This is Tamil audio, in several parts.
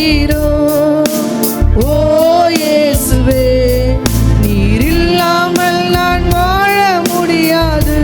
ஈரோ ஓ இயேசுவே, நீர் இல்லாமல் நான் வாழ முடியாது.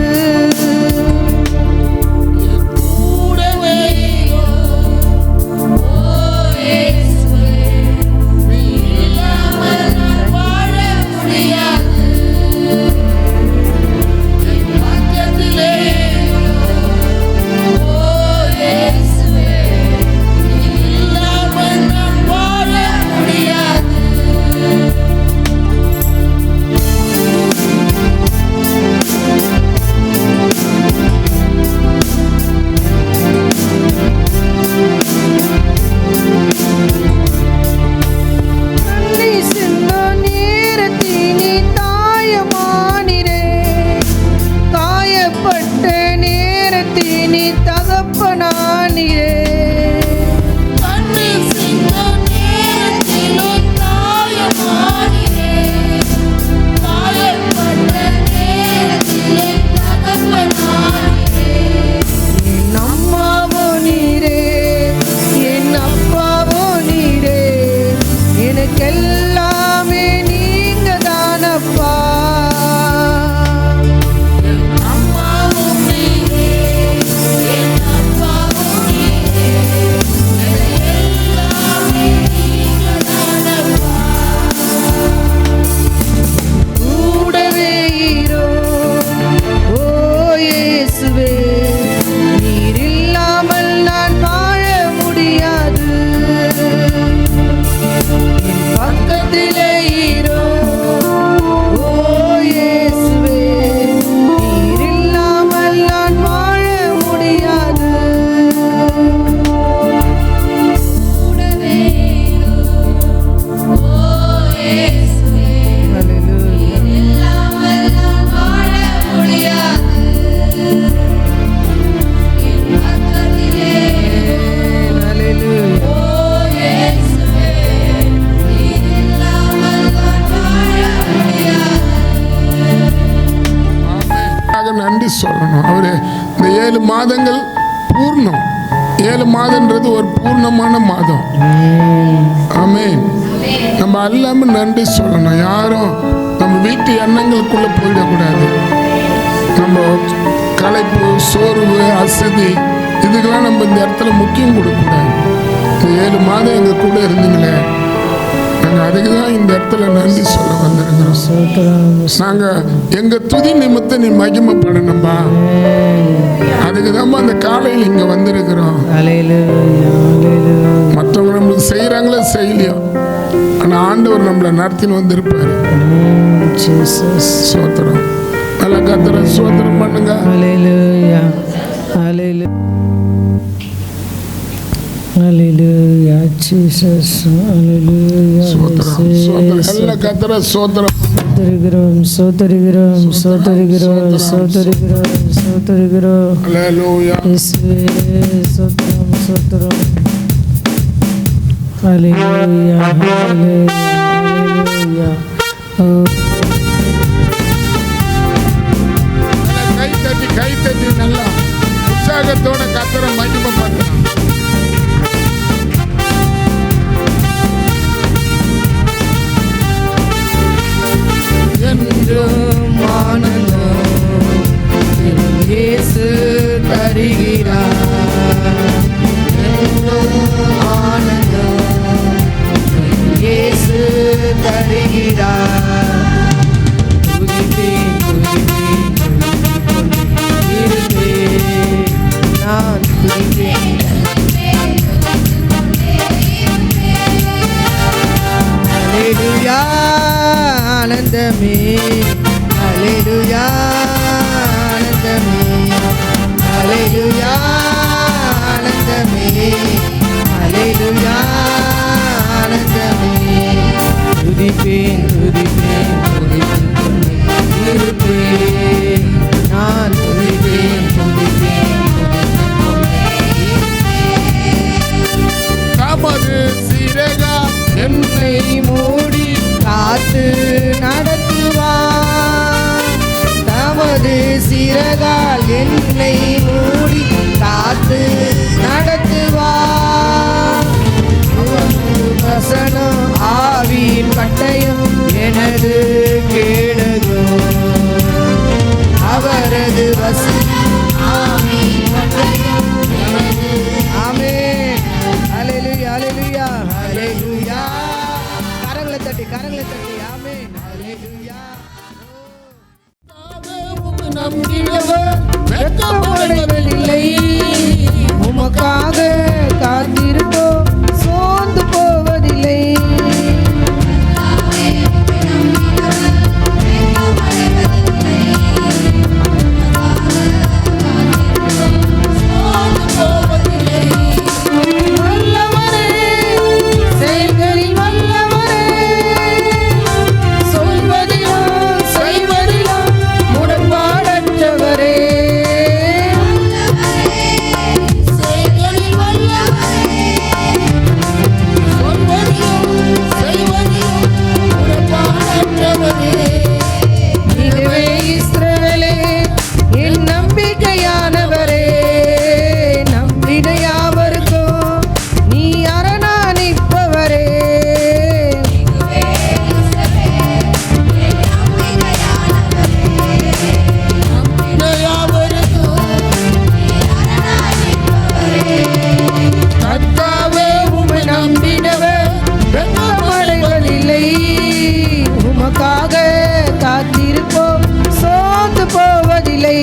சொல்லணும். அவரு இந்த 7 மாதங்கள் பூர்ணம். 7 மாதம்ன்றது ஒரு பூர்ணமான மாதம். ஆமென். நம்ம எல்லாமே நன்றி சொல்லணும். யாரும் நம்ம வீட்டு எண்ணங்களுக்குள்ள போயிடக்கூடாது. நம்ம களைப்பு, சோர்வு, அசதி இதுக்கெல்லாம் நம்ம இந்த இடத்துல முக்கியம் கொடுக்கக்கூடாது. இந்த 7 மாதம் எங்க கூட இருந்தீங்களே, நாங்கள் அதுக்கு தான் இந்த இடத்துல நன்றி சொல்ல வந்திருக்கிறோம். நாங்கள் எங்கள் துதி நிமித்தம் நீ மகிமைப்படணும்பா. அதுக்கு தான் அந்த காலையில் இங்கே வந்திருக்கிறோம். மற்றவங்க நம்மளுக்கு செய்கிறாங்களோ செய்யலையோ, ஆனால் ஆண்டவர் நம்மளை நடத்தின்னு வந்திருப்பாரு. சோத்திரம். நல்லா கர்த்தரை சோத்திரம் பண்ணுங்க. Hallelujah, Jesus. Hallelujah. எல்லா கர்த்தரை சோத்திரம். சோதரிகிறோம். Hallelujah. இயேசுவே சோத்திரம். Hallelujah. கை தட்டி நல்லா உற்சாகத்தோட கர்த்தரை மகிமை பண்ணலாம். என்றும் ஆனந்தம் இயேசு தருகிறார். என்றும் ஆனந்தம் இயேசு தருகிறார். நான் துதிப்பேன். ஹல்லேலூயா ஆனந்தமே, ஹல்லேலூயா ஆனந்தமே, ஹல்லேலூயா ஆனந்தமே, ஹல்லேலூயா ஆனந்தமே. துதிப்பேன் இருப்பேன். நான் துதிப்பேன். தமது சிறகா என்னை மூடி காத்து நடத்துவார். தமது சிறகால் என்னை மூடி காத்து நடத்துவார். கரங்களை தட்டி ஆமென். ஹல்லேலூயா. நம்பினவர் வெட்கப்படுவதில்லை. உமக்காக காத்திருப்போம், சோர்ந்து போவதில்லை. வல்லவரே, செயல்களில் வல்லவரே, சொல்வதிலும் செய்வதிலும் முரண்பாடற்றவரே. இதுவே இஸ்ரவேலே, என் நம்பிக்கையானவரே, நம்பின யாவருக்கும் நீ அரணானிப்பவரே. கர்த்தாவே, உம்மை நம்பினவர் வெட்கமடைவதில்லை. உமக்காக காத்திருப்போம், சோர்ந்து போவதில்லை.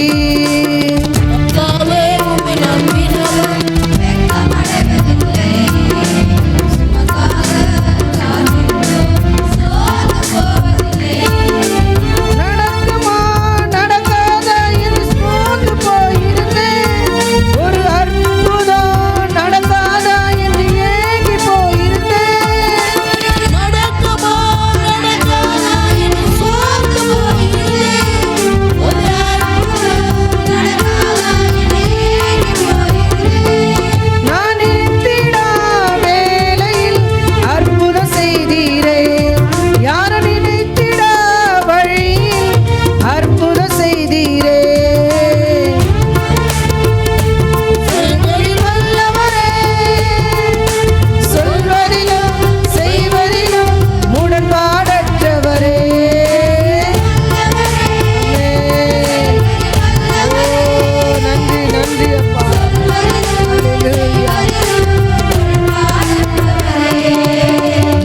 நடக்குமா நடக்காதா என்று சோர்ந்து போயிருந்தேன். ஒரு அற்புதம் நடக்காதா என்று ஏங்கி போயிருந்தேன். நான் நினைத்திடா வேளையில் அற்புதம் செய்தீரே. யாரும் நினைத்திடா வழியில் அற்புதம் செய்தீரே. செயல்களில் வல்லவரே, சொல்வதிலும் செய்வதிலும் முரண்பாடற்றவரே. ஓ, நன்றி நன்றி அப்பா.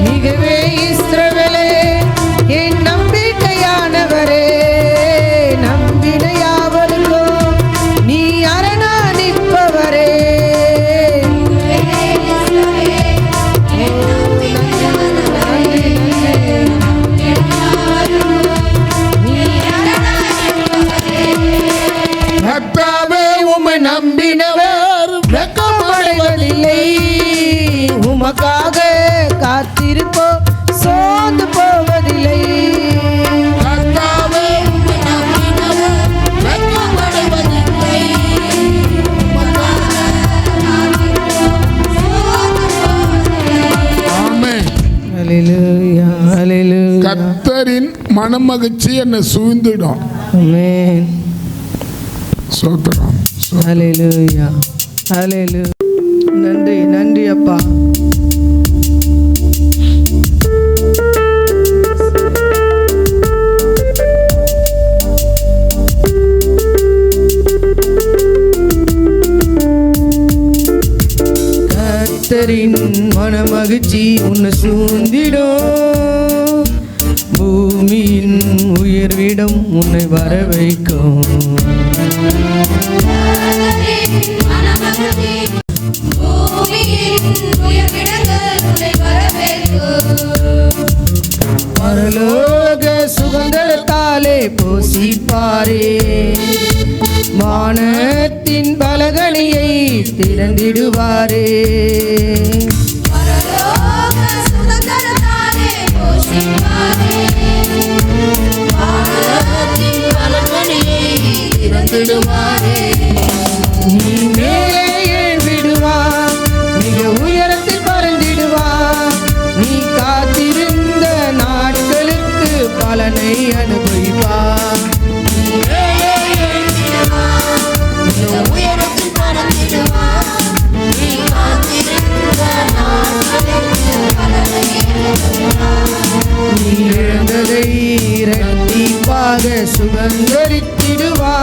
மிகவே இஸ்ரவேலே, என் நம்பிக்கையானவரே, நம்பின யாவருக்கும் நீ அரணானிப்பவரே. கர்த்தாவே, உம்மை நம்பினவர் வெட்கமடைவதில்லை. உமக்காக காத்திருப்போம், சோர்ந்து போவதில்லை. கர்த்தாவே, உம்மை நம்பினவர் வெட்கப்படுவதில்லை. ஆமென். ஹல்லேலூயா, ஹல்லேலூயா. கர்த்தரின் மனமகிழ்ச்சி என்னை சூழ்ந்திடும். ஆமென். சோத்திரம். ஹல்லேலூயா, ஹல்லேலூயா. நன்றி நன்றி அப்பா. கர்த்தரின் மனமகிழ்ச்சி உன்னை சூழ்ந்திடும். பூமியின் உயர்விடம் உன்னை வர வைக்கும். பரலோக சுகந்தரத்தாலே போசிப்பாரே. வானத்தின் பலகணியை திறந்திடுவாரே. நீ மேலே ஏழ்விடுவார், மிக உயரத்தில் பறந்திடுவார். நீ காத்திருந்த நாட்களுக்கு பலனை அனுபவிப்பார். நீ இழந்ததை இரட்டிப்பாக சுகந்தரித்திடுவார்.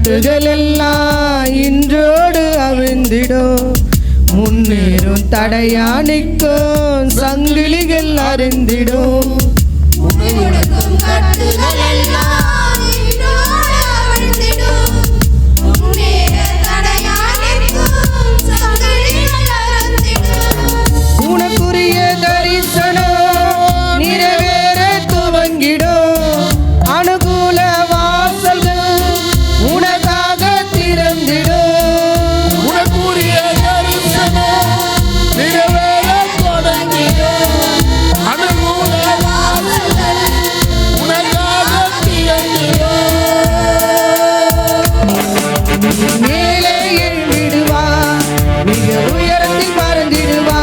கட்டுகள் எல்லாம் இன்றோடு அவிழ்ந்திடும். முன்னேறும் தடையா நிற்கும் சங்கிலிகள் அருந்திடும். கொடுக்கும் கட்டுகள் எல்லாம் இன்றோடு அவிழ்ந்திடும். முன்னேற தடையா நிற்கும் சங்கிலிகள் அறுந்திடும். உனக்குரிய தரிசனம் நிறைவேற துவங்கிடும். அனுகூல வாசல்கள் உனக்காக திறந்திடும். உனக்குரிய தரிசனம் நிறைவேற தொடங்கிடும். அனுகூல வாசல்கள் உனக்காக திறந்திடும். மேலே எழும்பிடுவா, மிக உயரத்தில் பறந்திடுவா.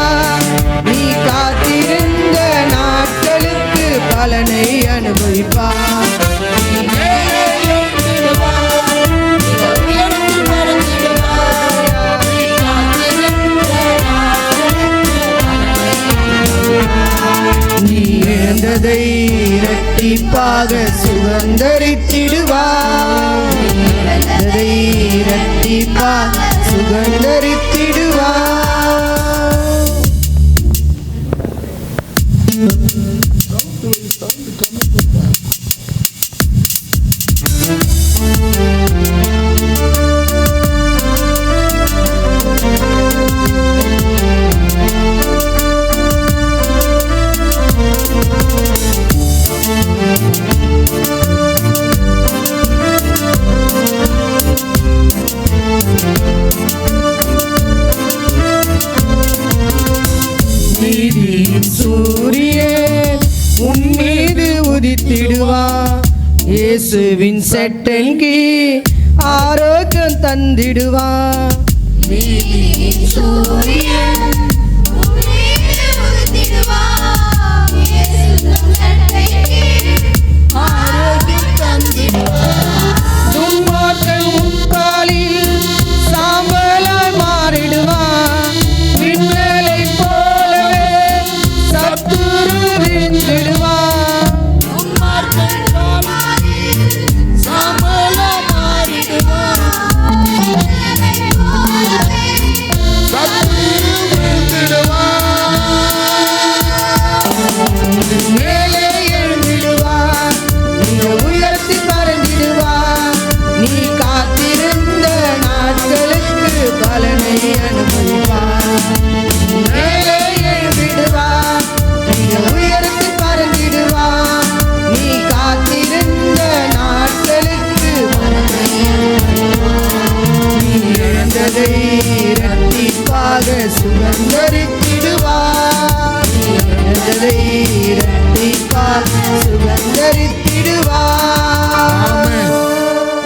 நீ காத்திருந்த நாட்களுக்கு பலனை அனுபவிப்பா. நீ மேலே எழும்பிடுவா, மிக உயரத்தில் பறந்திடுவா. நீ காத்திருந்த நாட்களுக்கு பலனை அனுபவிப்பா. நீ இழந்ததை இரட்டிப்பாக சுகந்தரித்திடுவா. இழந்ததை இரட்டிப்பாக சுகந்தரித்திடுவா. நீதியின் சூரியன் உன் மீது உதித்திடுவா. இயேசுவின் செட்டங்கி ஆரோக்கியம் தந்திடுவா. நீதியின் சூரியன் உன்மீது உதித்திடுவார். இயேசுவின் சட்டைக்கு ஆரோக்கியம் தந்திடுவார். துன்மார்க்கன் உன் காலில் சாம்பலாய் மாறிடுவா. மின்னலை போலவே சத்துரு விழுந்திடுவா. துன்மார்க்கன் காலில் சாம்பலாய் மாறிடுவார். மின்னலைப் போலவே சத்துரு விழுந்திடுவான். மேலே எழுந்திடுவா, மிக உயரத்தில் பறந்திடுவா. நீ காத்திருந்த நாட்களுக்கு பலனை அனுபவிப்பா. மேலே எழுந்திடுவா, மிக உயரத்தில் பறந்திடுவா. நீ காத்திருந்த நாட்களுக்கு பலனை அனுபவிப்பா. நீ இழந்ததை இரட்டிப்பாக சுகந்தரித்திடுவா. நீ இழந்ததை இரட்டிப்பாக சுகந்தரித்திடுவா.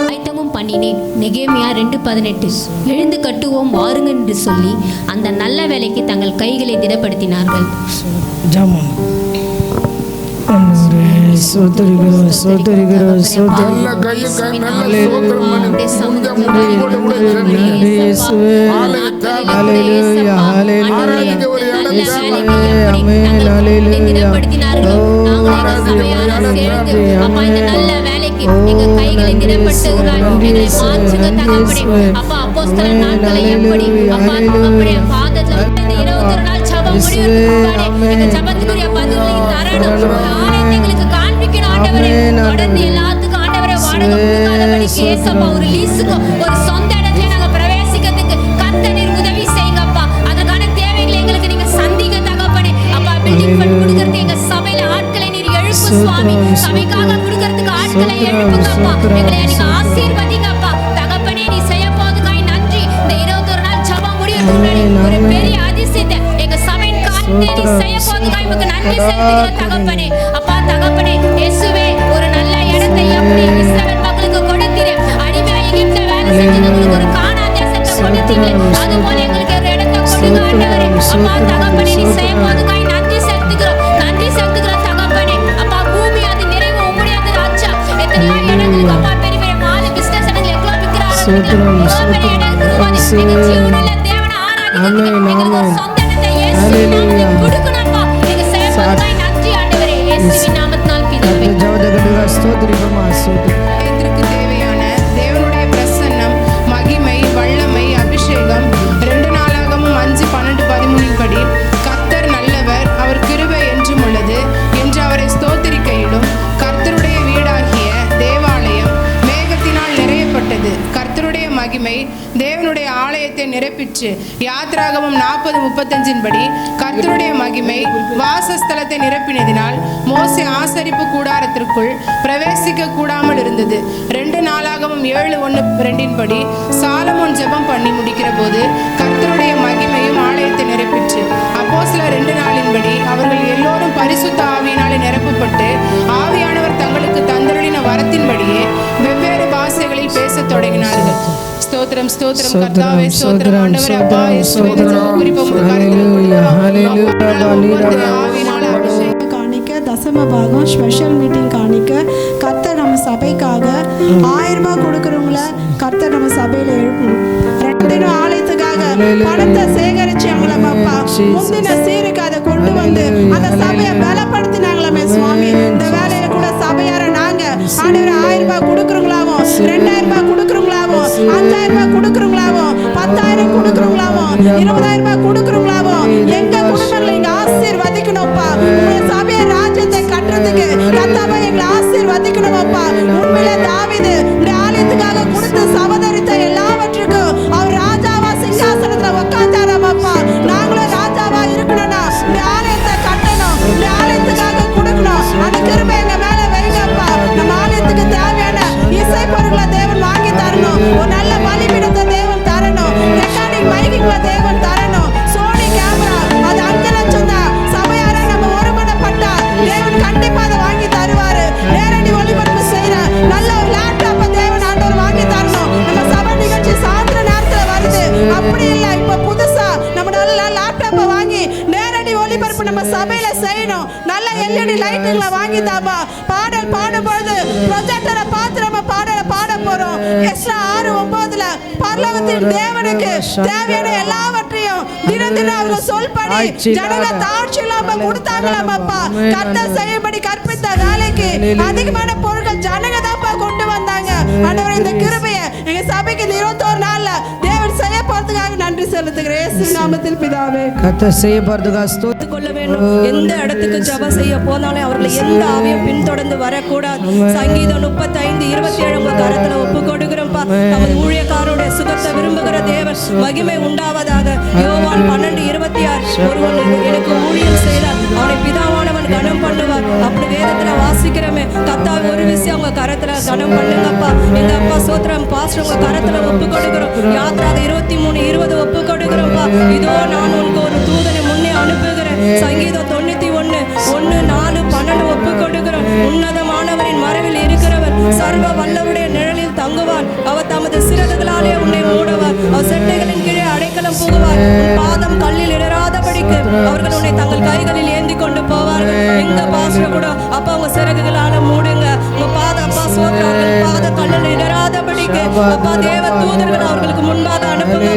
ஆயத்தமும் பண்ணினேன். நெகேமியா 2:18. எழுந்து கட்டுவோம் வாருங்கள் என்று சொல்லி அந்த நல்ல வேலைக்கு தங்கள் கைகளை திடப்படுத்தினார்கள். ஜாமான் சோதரிகிறோம் சோதரிகிறோம் சோதரி. நல்ல கையை நல்ல சோத்திரம் பண்ணி முடிஞ்ச முடிவோடு கூட சென்று இயேசுவே ஹல்லேலூயா ஹல்லேலூயா இயேசுவே ஆமென் ஹல்லேலூயா ஒரு சொந்த இடத்துல நாங்க பிரவேசிக்கிறதுக்கு கர்த்தர் உதவி செய்யுங்கப்பா. அதற்கான தேவைகளை எங்களுக்கு நீங்க சந்திக்க தகப்பனே. அப்பா பில்டிங் ஃபண்ட் கொடுக்கறதுக்கு எங்க சபையில ஆட்களை நீர் எழுப்பு சுவாமி. சபைக்காக கொடுக்கறதுக்கு ஆட்களை எழுப்புங்கப்பா. எங்களை நீங்க ஆசீர்வதிங்கப்பா தகப்பனே. நீ செய்ய போதுக்காய் நன்றி. இந்த 21 நாள் ஜெபம் முடியறதுக்கு ஒரு பெரிய அதிசயத்தை எங்க சபையின் காரியத்தை நீ செய்ய போதுக்காய் உமக்கு நன்றி செலுத்துகிறோம் தகப்பனே. அப்பா தகப்பனே இயேசுவே ஒரு நல்ல இடத்தை எப்படி இஸ்ரவேல் மக்களுக்கு கொடுத்தீரே, அடிமையா எகிப்தில வேலை செஞ்சவங்களுக்கு ஒரு கானான் தேசத்தை கொடுத்தீங்களே, அதுபோல எங்களுக்கு ஒரு இடத்தை கொடுங்க ஆண்டவரே. அப்பா தகப்பனே நீ செய்ய போதுக்காய் நன்றி செலுத்துகிறோம் தகப்பனே. அப்பா பூமி அது நிறைவு உம்முடையது ராஜா. எத்தனையோ இடங்களுக்கு அப்பா பெரிய பெரிய மாலு பிசினஸ் இடங்கள் எவ்வளோ விற்கிறார்கள். பெரிய இடங்களுக்கு எங்க ஜீவனுள்ள தேவனை ஆராதிக்கிறதுக்கு எங்களுக்கு ஒரு சொந்த இடத்தை இயேசுவின் நாமத்தில் கொடுக்கணும்ப்பா. நீங்க செய்ய போதுக்காய் நன்றி ஆண்டவரே. இயேசுவின் நாமத்தினால் பிதாவே. ஸ்தோத்திரிகமா ஸ்தோத்திரி. எங்களுக்கு தேவையான தேவனுடைய பிரசன்னம் மகிமை தேவனுடைய ஆலயத்தை நிரப்பிற்று. யாத்திராகமம் 40:35 படி கர்த்தருடைய மகிமை வாசஸ்தலத்தை நிரப்பினதினால் மோசே ஆசரிப்பு கூடாரத்திற்குள் பிரவேசிக்க கூடாமல் இருந்தது. 2 நாளாகமம் 7:1-2 படி சாலமோன் ஜெபம் பண்ணி முடிக்கிற போது கர்த்தருடைய மகிமையும் ஆலயத்தை நிரப்பிற்று. அப்போஸ்தலர் 2 படி அவர்கள் எல்லோரும் பரிசுத்த ஆவியினாலே நிரப்பப்பட்டு ஆவியானவர் தங்களுக்கு தந்தருளின வரத்தின்படியே வெவ்வேறு பாஷைகளில் பேசத் தொடங்கினார்கள். ஸ்தோத்திரம் ஸ்தோத்திரம் கர்த்தாவே, ஸ்தோத்திரம் ஆண்டவரே. அப்பா இயேசுவே, குறிப்பா உங்க ஆவியினாலே அபிஷேகம் காணிக்க தசம பாகம் ஸ்பெஷல் மீட்டிங் காணிக்க கர்த்தர் நம்ம சபைக்காக 1000 ரூபாய் கொடுக்குறவங்கள கர்த்தர் நம்ம சபையில எழுப்பணும். 2 தினம் ஆலயத்துக்காக பணத்தை சேகரிச்சு அவங்களப்பா முந்தின சீருக்கு அதை கொண்டு வந்து அந்த சபையை பலப்படுத்தினாங்களே சுவாமி. இந்த வேலையில கூட சபையார நாங்க ஆண்டவரே 1000 ரூபாய் கொடுக்குறவங்களாவும் 2000 ரூபாய் கொடுக்குறவங்களாவும் 5000 ரூபாய் கொடுக்குறவங்களாவும் 10,000 கொடுக்குறவங்களாவும் 20,000 ரூபாய் கொடுக்குறவங்களாவும் எங்க குடும்பங்களை நீங்க ஆசீர்வதிக்கணும்ப்பா. உங்க சபையை ராஜ்யத்தை கட்டுறதுக்கு கர்த்தாவே எங்களை ஆசீர்வதிக்கணும்ப்பா. உண்மையிலே தாவீது இந்த ஆலயத்துக்காக கொடுத்து சவதரித்த எல்லாவற்றுக்கும் அவர் ராஜாவா சிங்காசனத்துல உட்கார்ந்தாராமப்பா. நாங்களும் ராஜாவா இருக்கணும்னா இந்த ஆலயத்தை கட்டணும், இந்த ஆலயத்துக்காக கொடுக்கணும். அந்த கிருபை எங்க மேல வைங்கப்பா. நம்ம ஆலயத்துக்கு தேவையான இசை பொருட்களை தேவன் வாங்கி தரணும். ஒரு நல்ல பலிபீடத்தை தேவன் தரணும். ரெக்கார்டிங் மைக்குகளை தேவன் தரணும். சோனி கேமரா அது 5 லட்சம் தான். சபையார நம்ம ஒருமனப்பட்டா தேவன் கண்டிப்பா அதை வாங்கி தருவாரு. நேரடி ஒளிபரப்பு செய்யற நல்ல ஒரு லேப்டாப்பை தேவன் ஆண்டவர் வாங்கி தரணும். நம்ம சபை நிகழ்ச்சி சாயந்தர நேரத்துல வருது. அப்படி இல்லை, இப்ப புதுசா நம்ம நல்ல லேப்டாப்பை வாங்கி நேரடி ஒளிபரப்பு நம்ம சபையில செய்யணும். நல்ல LED லைட்டுகளை வாங்கி தாப்பா. பாடல் பாடும்பொழுது ப்ரொஜெக்டரை பார்த்து நம்ம பாடலை பாட போறோம். எக்ஸ்ட்ரா 6:9 பரலோகத்தின் தேவனுக்கு தேவையான எல்லாவற்றையும் தினம் தினம் அவங்க சொல்படி ஜனங்க தாழ்ச்சி இல்லாம கொடுத்தாங்களாமப்பா. கர்த்தர் செய்யும்படி கற்பித்த வேலைக்கு அதிகமான பொருட்கள் ஜனங்க தான்ப்பா கொண்டு வந்தாங்க. ஆண்டவரே இந்த கிருபையை எங்க சபைக்கு இந்த 21 நாள்ல தேவன் செய்ய போறதுக்காக நன்றி செலுத்துகிறேன். இயேசு நாமத்தில் பிதாவே. கர்த்தர் செய்ய போறதுக்காக ஸ்தோத்திரம் கொள்ள வேண்டும். எந்த இடத்துக்கு ஜெபம் செய்ய போனாலும் அவர்களை எந்த ஆவியும் பின்தொடர்ந்து வரக்கூடாது. சங்கீதம் 35:27 உங்க கரத்துல ஒப்பு கொடுக்கிறோம்ப்பா. நமது ஊழியக்காரருடைய சுகத்தை விரும்புகிற தேவன் மகிமை உண்டாவதாக. யோவான் 12:26 ஒருவன் எனக்கு ஊழியம் செய்தார் அவனை பிதாவானவன் கனம் பண்ணுவார். அப்படி வேதத்துல வாசிக்கிறோமே. கர்த்தாவே ஒரு விஷயம் உங்க கரத்துல கனம் பண்ணுங்கப்பா. எங்க அப்பா சோத்திரம் பாஸ்டர் உங்க கரத்துல ஒப்பு கொடுக்கிறோம். யாத்திராக 23:20 ஒப்பு கொடுக்கிறோம்ப்பா. இதோ நான் உனக்கு ஒரு தூதனை முன்னே அனுப்புகிறேன். சங்கீதம் 91:1-4-12 ஒப்பு கொடுக்கிறோம். உன்னதமானவரின் மறைவில் இருக்கிறவர் சர்வ வல்லவருடைய நிழலில் தங்குவார். அவர் தமது சிறகுகளாலே உன்னை மூடுவார். அவர் செட்டைகளின் கீழே அடைக்கலம் புகுவார். பாதம் கல்லில் இடராதபடிக்கு அவர்கள் உன்னை தங்கள் கைகளில் ஏந்தி கொண்டு போவார்கள். எங்க பாஸ்டர் கூட அப்பா உங்க சிறகுகளால மூடுங்க. உங்க பாத அப்பா சோத்திரம் அவர்கள் பாத கல்லில் இடராதபடிக்கு அப்பா தேவ தூதர்கள் அவர்களுக்கு முன்பாக அனுப்புங்க.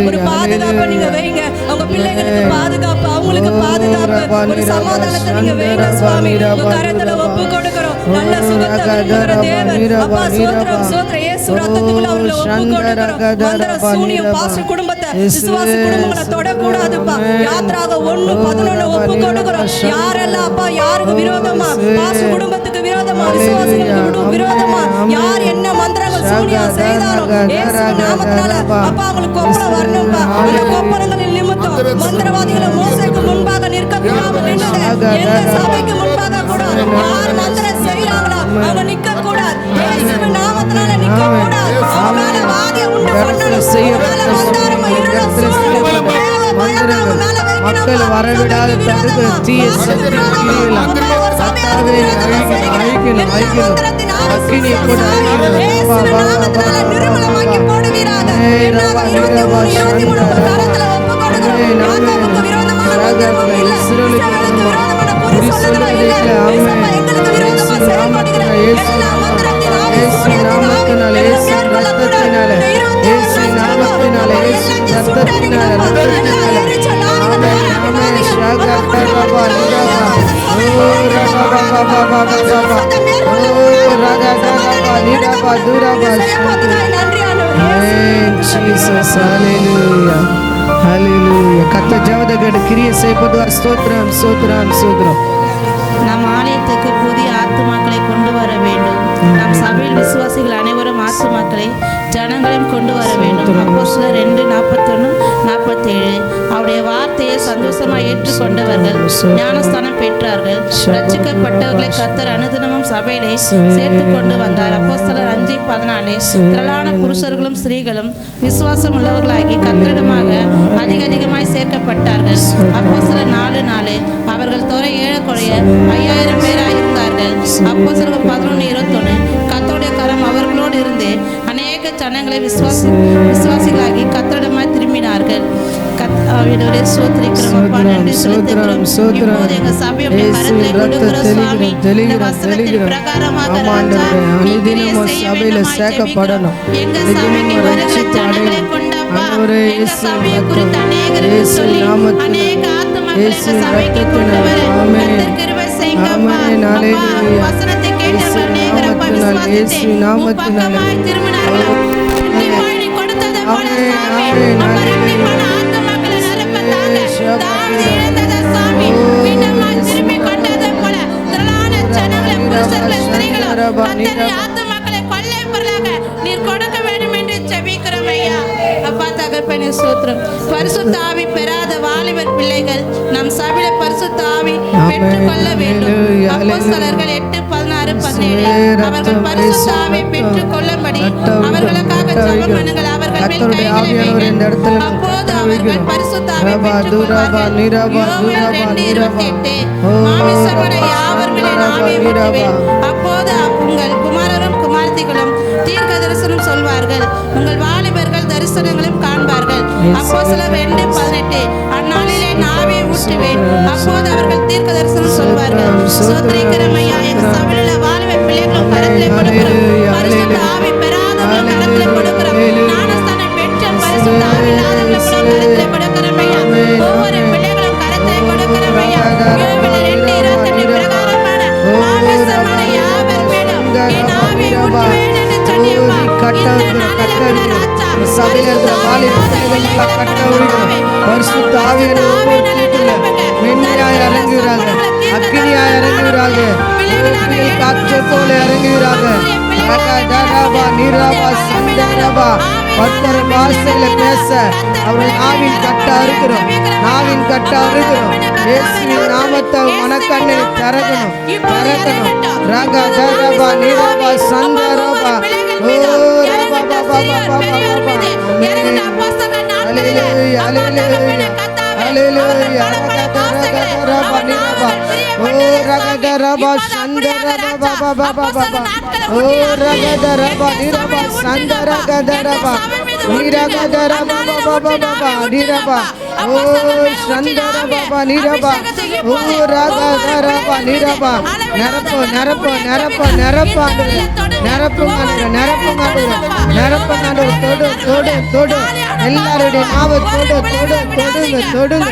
ஒரு பாதுகாப்பை நீங்க வைங்க. அவங்க பிள்ளைகளுக்கு பாதுகாப்பு, அவங்களுக்கு பாதுகாப்பு, ஒரு சமாதானத்தை நீங்க வைங்க சுவாமி. உங்க கரத்துல ஒப்பு கொடுக்கிறோம். நல்ல சுகத்தை விரும்புகிற தேவன் அப்பா சோத்திரம் சோத்திரம் இயேசு ரத்தத்துக்குள்ள அவர்களை ஒப்பு கொடுக்கிறோம். மந்திர சூனியம் பாஸ்டர் குடும்பத்தை விசுவாசி குடும்பங்களை தொடக்கூடாதுப்பா. யாத்திராக 1:11 ஒப்பு கொடுக்கிறோம். யாரெல்லாம் அப்பா யாருக்கு விரோதமா பாஸ்டர் குடும்பத்துக்கு விரோதமா விசுவாசிகளுக்கு விரோதமா யார் என்ன மந்திரங்கள் சூனியம் செய்தாலும் இயேசு நாமத்தினால அப்பா அவங்களுக்கு கொப்பளம் வரணும்பா. அந்த கொப்பளங்களின் நிமித்தம் மந்திரவாதிகளை மோசேக்கு முன்பாக நிற்க கூடாது நின்னது. எந்த சபைக்கு முன்பாக கூட யார் மந்திரம் செய்யறாங்களோ அவங்க நிக்க கூடாது. இயேசுவின் நாமத்தினால நிக்க கூடாது. அவங்க மேல வாதியை உண்டு பண்ணணும். மேல மந்தாரமா இருளும் சூழலும் மக்கள் வரவிடாத தடுக்கிற தீய சக்திகளை கர்த்தாவே அழிக்கணும் அக்கினி போட்டு நிர்மலமாக்கி போடுவீராக. 23:23 கரத்துல ஒப்பு கொடுக்கிறோம். யாக்கோபுக்கு விரோதமான மந்திரமும் இல்ல, இஸ்ரவேலுக்கு விரோதமான பொய் சொல்லுதலும் இல்ல. இயேசப்பா எங்களுக்கு விரோதமா செயல்படுகிற எல்லா மந்திரத்தின் ஆவி சூனியத்தின் ஆவி எல்லாம் மேற்கொள்ளக்கூடாது. இந்த 21 நாமத்தினால எல்லாத்தையும் சுட்டரிக்கணும்ப்பா. எல்லா எரிச்சல் ஆவிகள் கர்த்தர் ஜெபத்துக்கு கிரியை செய்வதற்கு ஸ்தோத்திரம் ஸ்தோத்திரம் ஸ்தோத்திரம். நம் ஆலயத்துக்கு புதிய ஆத்துமாக்களை கொண்டு வர வேண்டும். நம் சபையில் விசுவாசிகள் அனைவரும் ஆத்துமாக்களை ஜனங்களையும் கொண்டு வர வேண்டும். அப்போஸ்தலர் 2:41-47. அவருடைய வார்த்தையை சந்தோஷமாக ஏற்றுக்கொண்டவர்கள் ஞானஸ்தானம் பெற்றார்கள். ரட்சிக்கப்பட்டவர்களை கர்த்தர் அனுதினமும் சபையிலே சேர்த்து கொண்டு வந்தார். அப்போஸ்தலர் 5:14. திரளான புருஷர்களும் ஸ்திரீகளும் விசுவாசம் உள்ளவர்களாகி கர்த்தரிடமாக அதிகமாய் சேர்க்கப்பட்டார்கள். அப்போஸ்தலர் 4:4. அவர்கள் தொகை ஏறக்குறைய 5000 பேராக இருந்தார்கள். அப்போஸ்தலர் 11:21. கர்த்தருடைய கரம் அவர்களோடு இருந்து அநேக ஜனங்களை விசுவாசிகளாகி கர்த்தரிடமாய் திரும்பினார்கள். அவருடைய சோத்திரிக்கிறோம் அப்பா, நன்றி செலுத்துகிறோம். இப்போது எங்க சபையுடைய கரத்திலே கொடுக்கிறோம் சுவாமி. இந்த வசனத்தின் பிரகாரமாக ராஜா நீர் கிரியை செய்ய வேண்டும் ஜெபிக்கிறோம். எங்க சபைக்கு வருகிற ஜனங்களை கொண்டப்பா, எங்க சபையை குறித்து அநேகருக்கு சொல்லி அநேக ஆத்துமாக்களை எங்க சபைக்கு கொண்டு வர கர்த்தர் கிருபை செய்யுங்கப்பா. அப்பா, வசனத்தை கேட்ட அநேகர் அப்பா விசுவாசித்து பக்கமாய் திரும்பினார்கள். ரெட்டிப்பாய் கொடுத்ததை போல சாமி, அப்பா ரெட்டிப்பான ஆத்துமாக்களை நிரப்பத்தாங்க. தாழ்ந்து இழந்தத சாமி மீண்டுமாய் திரும்பி கொண்டதை போல திரளான ஜனங்களை புருஷர்களை ஸ்திரீகளை கர்த்தர் ஆத்துமாக்களை கொள்ளை பொருளாக நீர் கொடுக்க வேண்டும் என்று ஜெபிக்கிறோம் ஐயா. அப்பா தகப்பனே ஸ்தோத்திரம். பரிசுத்த ஆவி பெறாத வாலிபர் பிள்ளைகள் நம் சபையில பரிசுத்த ஆவி பெற்றுக்கொள்ள வேண்டும். அப்போஸ்தலர்கள் 8:16-17. அவர்கள் பரிசுத்த ஆவி பெற்றுக்கொள்ளும்படி அவர்களுக்காக ஜெபம் பண்ணுங்கள். அவர்கள் மேல் கைகளை வையுங்கள். அப்போது அவர்கள் பரிசுத்த ஆவி பெற்றுக்கொள்வார்கள். யோவேல் 2:28. மாமிசமான யாவர் மேலே ஆவி ஊற்றுவேன். அப்போது உங்கள் குமாரரும் குமாரத்திகளும் தீர்க்க தரிசனம் சொல்வார்கள். உங்கள் வாலிபர்கள் தரிசனங்களும் காண்பார்கள். அப்போஸ்தலர் 2:18. அந்நாளிலே ஆவியை ஊற்றுவேன். அப்போது அவர்கள் தீர்க்க தரிசனம் சொல்வார்கள். ஸ்தோத்திரிக்கிறோம் ஐயா. எங்க சபையில வாலிப பிள்ளைகளும் கரத்திலே கொடுக்கிறோம். பரிசுத்த ஆவி பெறாதவர்கள் கரத்திலே கொடுக்கிறோம். ஞானஸ்தானம் பெற்ற பரிசுத்த ஆவி இல்லாதவர்கள் கரத்திலே கொடுக்கிறோம் ஐயா. ஒவ்வொரு பிள்ளைகளும் கரத்திலே கொடுக்கிறோம் ஐயா. யோவேல் 2:28 பிரகாரமான மாமிசமான யாவர் மேலும் என் ஆவியை ஊற்றுவேன் என்று சொன்னியப்பா. இந்த நாளிலே ராஜா சபையில இருக்கிற வாலிப பிள்ளைகள் கட்டவிழ்கிறோம். பரிசுத்த ஆவியான மென்மையாய் இறங்குகிறாங்க, அக்கினியாய் இறங்குகிறாங்க, காற்று போல இறங்குகிறாங்க. பத்தரை வாசையில பேச அவர்கள் நாவின் கட்ட அறுக்கிறோம், நாவின் கட்ட அறுக்கிறோம். இயேசுவின் நாமத்தை மனக்கண்ணில் திறக்கணும், திறக்கணும். ரகா தரபா நிரபா சந்தரபா ஓ ரபா பாபா பாபா பாபா. ஹalleluya ஹalleluya ஹalleluya. ரகா நிரபா ஓ ரகா தரபா சந்தரபா பாபா பாபா ஓ ரகா தரபா நிரபா சந்தரகா தரபா நிரகா தரபா பாபா பாபா நிரபா ஓ சந்தரபா நிரபா ஓ ரகா தரபா நிரபா. நிரப்பு நிரப்பு நிரப்பு நிரப்பாண்டு நிரப்புங்க நிரப்புங்க நிரப்புங்க. தொடு தொடு தொடு எல்லாருடைய நாவ தொடு தொடு தொடுங்க தொடுங்க.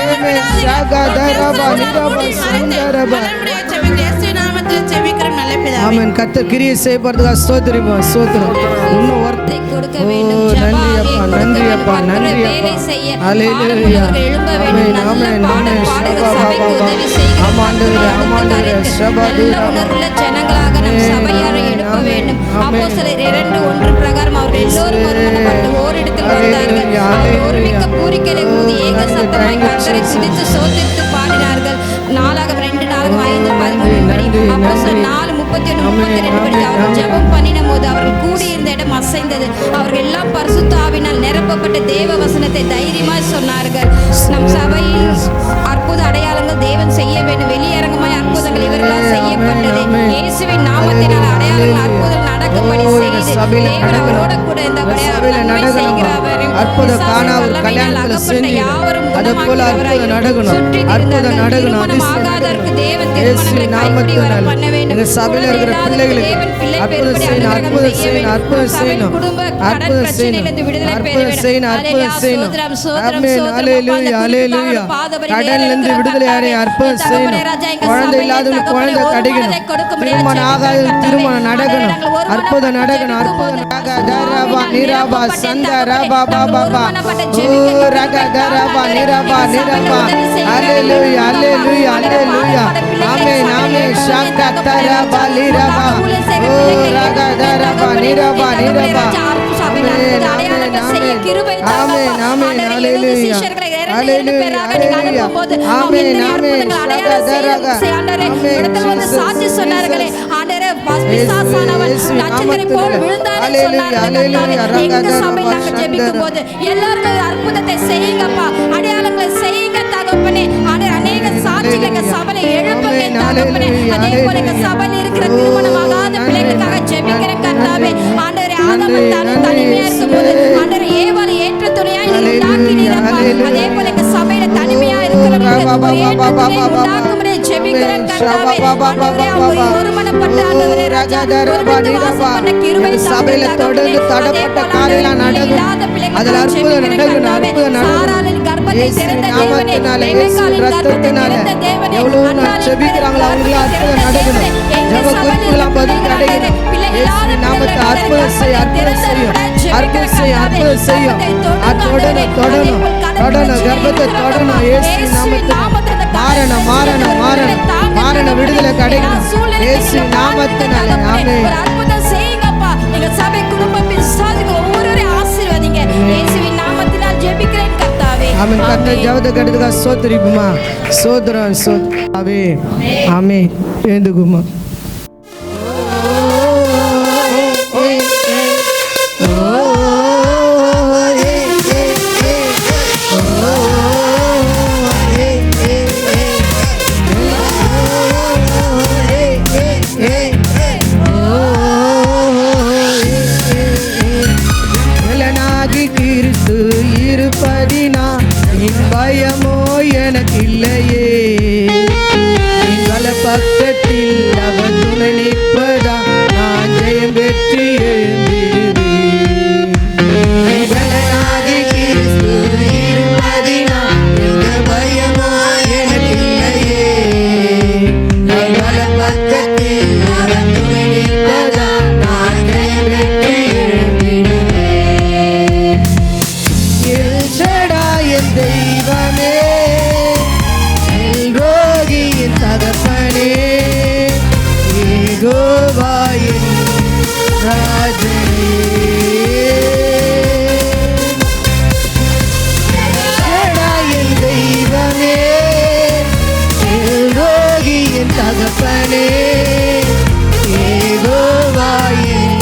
ஏமே ரகா தரபா நிரபா சந்தரபா. ஆமென். கர்த்தர் கிரியை செய்யப்படுறதுக்காக ஸ்தோத்திரிப்பா ஸ்தோத்திரம். இன்னும் வார்த்தை கொடுக்க ஓ வேண்டும். நன்றி அப்பா நன்றி அப்பா நன்றி அப்பா. ஹalleluya ஆமென் ஆமென் ஆமென். ஆமாண்டவரே ஆமாண்டவரே சபதுரா உணர்வுள்ள ஜனங்களாக நம் சபையாரை எழுப்ப வேண்டும். அப்போஸ்தலர் 2:1 பிரகாரம் அவர்கள் எல்லோரும் ஒருமனப்பட்டு ஓரிடத்தில் வந்தார்கள். அவர்கள் ஒருமிக்க பூரிக்கையை ஊதி ஏக சத்தமாய் கர்த்தரை துதித்து ஸ்தோத்திரித்து பாடினார்கள். 4:5-13 படி அப்போஸ்தலர் 4:31-32 படி அவர்கள் ஜெபம் பண்ணின போது அவர்கள் கூடியிருந்த இடம் அசைந்தது. அவர்கள் எல்லாம் பரிசுத்த ஆவியினால் நிரப்பப்பட்ட தேவ வசனத்தை தைரியமாய் சொன்னார்கள். நம் சபையில் அற்புத அடையாளங்கள் தேவன் செய்ய வேண்டும். வெளியரங்கமாய் அற்புதங்கள் இவர்களால் செய்யப்பட்டது. இயேசுவின் நாமத்தினால் அடையாளங்கள் அற்புதம் நடக்கும்படி செய்து தேவன் அவரோட கூட இந்த நன்மை செய்கிறவரும் அற்புத காணாவூர் கல்யாணத்துல செஞ்சு அதே போல அற்புதம் நடக்கணும், அற்புதம் நடக்கணும். ஆகாதற்கு தேவன் திருமணங்களை கைப்பிடி வர பண்ண வேண்டும். எங்க சபையில இருக்கிற பிள்ளைகளுக்கு அற்புதம் செய்யணும், அற்புதம் செய்யணும், அற்புதம் செய்யணும், அற்புதம் செய்யணும், அற்புதம் செய்யணும், அற்புதம் செய்யணும். ஆமென் ஹalleluya ஹalleluya. கடல்ல இருந்து விடுதலை ஆகிய அற்புதம் செய்யணும். குழந்தை இல்லாதவங்களுக்கு குழந்தை கிடைக்கணும், திருமணம் ஆகாத திருமணம் நடக்கணும், அற்புதம் நடக்கணும், அற்புதம். ரகதரபா நிரபா சந்தரபா பாபா ஓ ரகதரபா நிரபா நிரபா. ஹalleluya ஹalleluya ஹalleluya. ஆமென் ஆமென். ஷகதரபா நிரபா ஓ ரகதரபா நிரபா நிரபா. ஆமென் ஆமென் ஆமென். கிருபை தாங்கப்பா. ஆமென், ஆமென், ஆண்டவரே, ஹalleluya. 70 சீஷர்களை 2 ஹalleluya, பேராக நீங்க ஹalleluya. அனுப்பும்போது ஆமென், அவங்க ஆமென். அற்புதங்கள் அடையாளம் செய்ய ஆண்டவரே ஆமென், இடத்துல வந்து Jesus, சாட்சி சொன்னார்களே Jesus. ஆண்டவரே பிசாசானவன் இயேசு நட்சத்திரம் போல் விழுந்தானே ஹalleluya, சொன்னார்கள் ஹalleluya. எங்க சபையில் நாங்க ரகதர ஜெபிக்கும் போது எல்லாருக்கும் அற்புதத்தை செய்யுங்கப்பா, அடையாளங்களை செய்யுங்க தகப்பனே. ஆண்டவரே, அநேக சாட்சிகள் எங்க சபையில எழுப்புங்க தகப்பனே. அதே போல எங்க சபையில இருக்கிற திருமணமாகாத பிள்ளைகளுக்காக ஜெபிக்கிறேன் கர்த்தாவே. ஆண்டவரே, ஆதாம் தனிமையா இருக்கும்போது ஆண்டவரே ஏவாளை ஏற்ற துணையா நீ உண்டாக்கினீரப்பா. அதே போல எங்க சபையில தனிமையா இருக்கிறவங்களுக்கு ஒரு ஏற்ற துணை உண்டாக்கும்படி ஜெபிக்கிறேன் கர்த்தாவே. ஆண்டவரே, அவங்க ஒருமனப்பட்ட ஆண்டவரே ராஜா ஒருமித்து வாசம் பண்ண கிருபை சபையில தொடர்ந்து தடப்பட்ட காரியெல்லாம் நடக்கும். அதில் அற்புதம் நடக்கும், அற்புதம் நடக்கும். சாராளின் கர்ப்பத்தை திறந்த தேவனே, நாமத்தினாலே, ரெபெக்காளின் கர்ப்பத்தை ரத்தத்தினாலே திறந்த தேவனே, எவ்வளவு நாள் அன்னாளின் ஜெபிக்கிறாங்களோ அவங்களுக்கு அற்புதம் திறந்த நடக்கணும். தேவனே, எங்க ஜெப சபையில் குறிப்புலாம் பதில் இருக்கிற கிடைக்கணும். பிள்ளைகள் இயேசு எல்லாரும் நாமத்தை பிள்ளைகள் அற்புதம் செய்யும், அற்புதம் செய்யும், அற்புதம் செய்யும், அற்புதம் செய்யும். தொடணும், தொடணும், தொடணும், கர்ப்பத்தை தொடணும். இயேசு நாமத்தில் மாறணும், மாறணும், மாறணும், மாறணும், விடுதலை கிடைக்கணும். இயேசு நாமத்தினாலே ஆமென். ஒரு அற்புதம் செய்யுங்கப்பா. எங்க சபை குடும்பம் விசுவாசிகள் ஒவ்வொருவரையும் ஆசீர்வதிங்க. இயேசுவின் நாமத்தினால் ஜெபிக்கிறேன் கர்த்தாவே. ஆமென். கர்த்தர் ஜெபத்தை கேட்டதுக்காக ஸ்தோத்திரிப்போமா. ஸ்தோத்திரம், ஸ்தோத்திரமே. ஆமென். எழுந்துக்குமா. பலனாகி கிறிஸ்து இருப்பதினா என் பயமோ எனக்கு இல்லையே. என் வல பக்கத்தில் அவர் துணை நிற்பதா நான் ஜெயம் பெற்று எழுந்திடுவேன். பலனாகி கிறிஸ்து இருப்பதினா என் பயமோ எனக்கு இல்லையே. என் வல பக்கத்தில் அவர் துணை நிற்பதா நான் ஜெயம் பெற்று எழுந்திடுவேன். என் தெய்வமே, எல்ரோகியின் தகப்பனே, யெகோவாயின் ராஜனே. என் தெய்வமே, எல்ரோகியின் தகப்பனே, யெகோவாயின்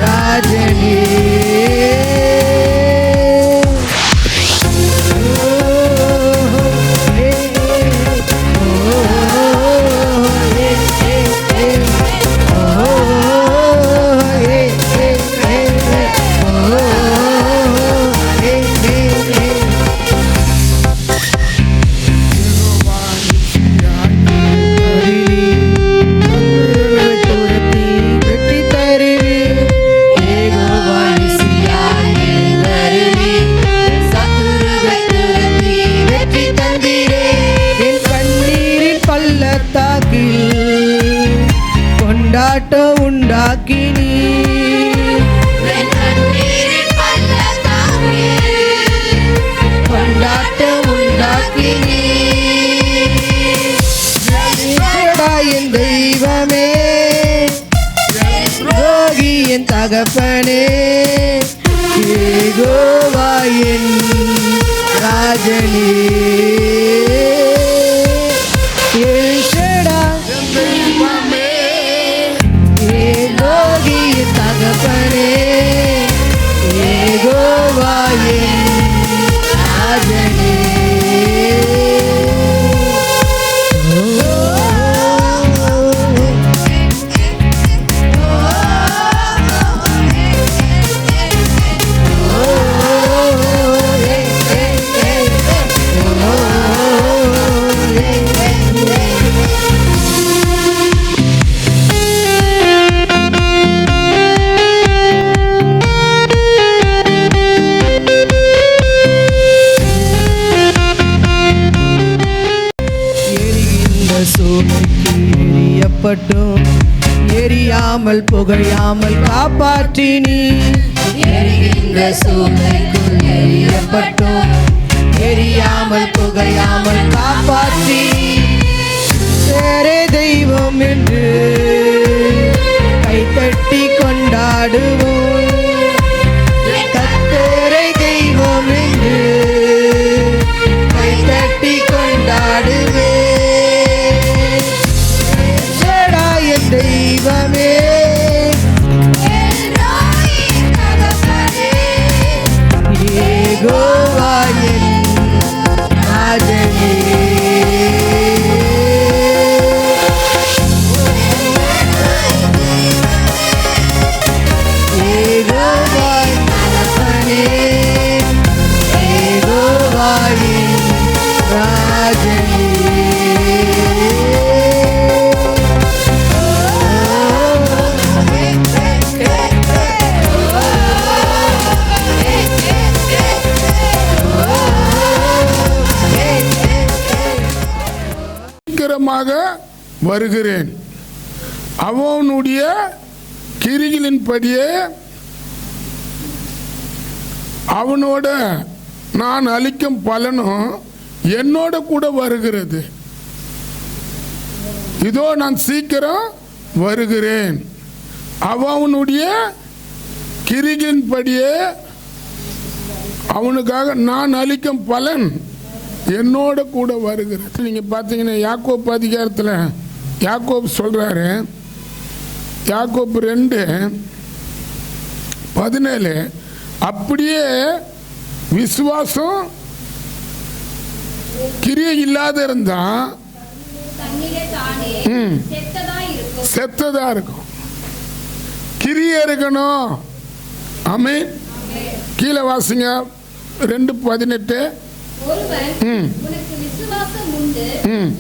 ராஜனே. கொண்டாட்டம் உண்டாக்கினி கொண்டாட்டம் உண்டாக்கினி என் தெய்வமே, ரோகியின் தகப்பனே, யெகோவாயின் ராஜனே. என் ரோகியின் தகப்பனே, யெகோவாயின் ராஜனே. சூளைக்கு எரியப்பட்டும் எரியாமல் புகையாமல் காப்பாற்றினி. எரிகின்ற சூளைக்குள் எரியப்பட்டும் எரியாமல் புகையாமல் காப்பாற்றி வேறே தெய்வம் என்று கைத்தட்டி கொண்டாடுவோம். கர்த்தரை யெகோவாயின் ராஜனே. யெகோவாயின் அரசனே, யெகோவாயின் ராஜனே. சீக்கிரமாக வருகிறேன், அவனுடைய கிரிகளின்படியே அவனோட நான் அளிக்கும் பலனும் என்னோட கூட வருகிறது. இதோ நான் சீக்கிரம் வருகிறேன், அவனுடைய கிரிகளின்படியே அவனுக்காக நான் அளிக்கும் பலன் என்னோட கூட வருகிறது. நீங்க பார்த்தீங்கன்னா யாக்கோப்பு அதிகாரத்தில் யாக்கோப்பு சொல்றாரு, யாக்கோப்பு 2:17, அப்படியே விசுவாசம் கிரியை இல்லாத இருந்தா தன்னிலே தானே செத்ததா இருக்கும். கிரியை இருக்கணும். ஆமென். கீழே வாசிங்க 2:18. ஒருவன் உனக்கு விசுவாசம் உண்டு,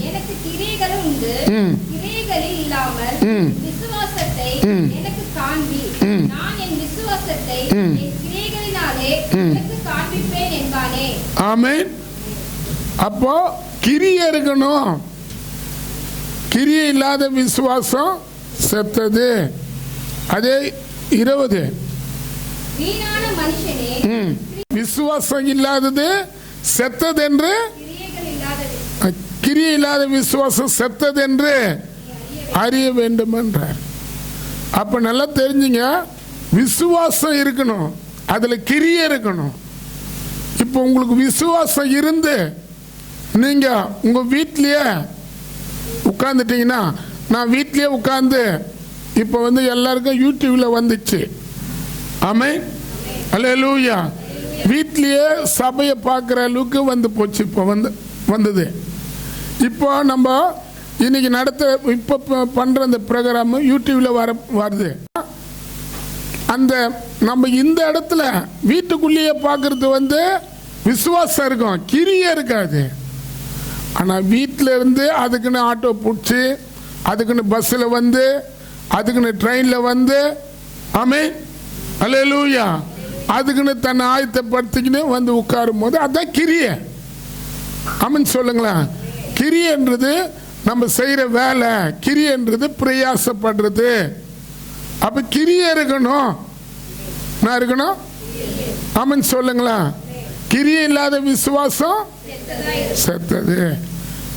எனக்கு கிரியைகளும் உண்டு, கிரியைகளில் இல்லாமல் விசுவாசத்தை எனக்கு காண்பி, நான் என் விசுவாசத்தை என் கிரியைகளினாலே எனக்கு காண்பிப்பேன் என்பானே. ஆமென். அப்போ கிரியை இருக்கணும். கிரியை இல்லாத விசுவாசம் செத்தது. அதே 20, வீணான மனுஷனே விசுவாசம் இல்லாதது செத்தது என்று, கிரியைகள் இல்லாதது கிரியை இல்லாத விசுவாசம் செத்தது என்று அறிய வேண்டும் என்றார். அப்ப நல்லா தெரிஞ்சுங்க, விசுவாசம் இருக்கணும், அதுல கிரியை இருக்கணும். இப்போ உங்களுக்கு விசுவாசம் இருந்து நீங்க உங்க வீட்லயே உட்கார்ந்துட்டீங்கன்னா, நான் வீட்லயே உட்கார்ந்து இப்போ வந்து எல்லாருக்கும் யூடியூப்ல வந்துச்சு. ஆமென். அல்லேலூயா. வீட்லயே சபையை பார்க்குற அளவுக்கு வந்து போச்சு. இப்போ வந்தது. இப்போ நம்ம இன்னைக்கு இப்போ பண்ற அந்த ப்ரோக்ராம் யூடியூப்ல வருது. அந்த நம்ம இந்த இடத்துல வீட்டுக்குள்ளேயே பார்க்கறது வந்து விசுவாசம் இருக்கும், கிரியை இருக்காது. ஆனால் வீட்டில் இருந்து அதுக்குன்னு ஆட்டோ பிடிச்சி, அதுக்குன்னு பஸ்ஸில் வந்து, அதுக்குன்னு ட்ரெயினில் வந்து, ஆமென் அல்லேலூயா, அதுக்குன்னு தன்னை ஆயத்தப்படுத்திக்கின்னு வந்து உட்காரும் போது அதான் கிரியை. ஆமென் சொல்லுங்களேன். கிரியன்றது நம்ம செய்கிற வேலை, கிரியன்றது பிரயாசப்படுறது. அப்போ கிரியை இருக்கணும். நான் இருக்கணும். ஆமென் சொல்லுங்களேன். கிரியை இல்லாத விசுவாசம் செத்தது.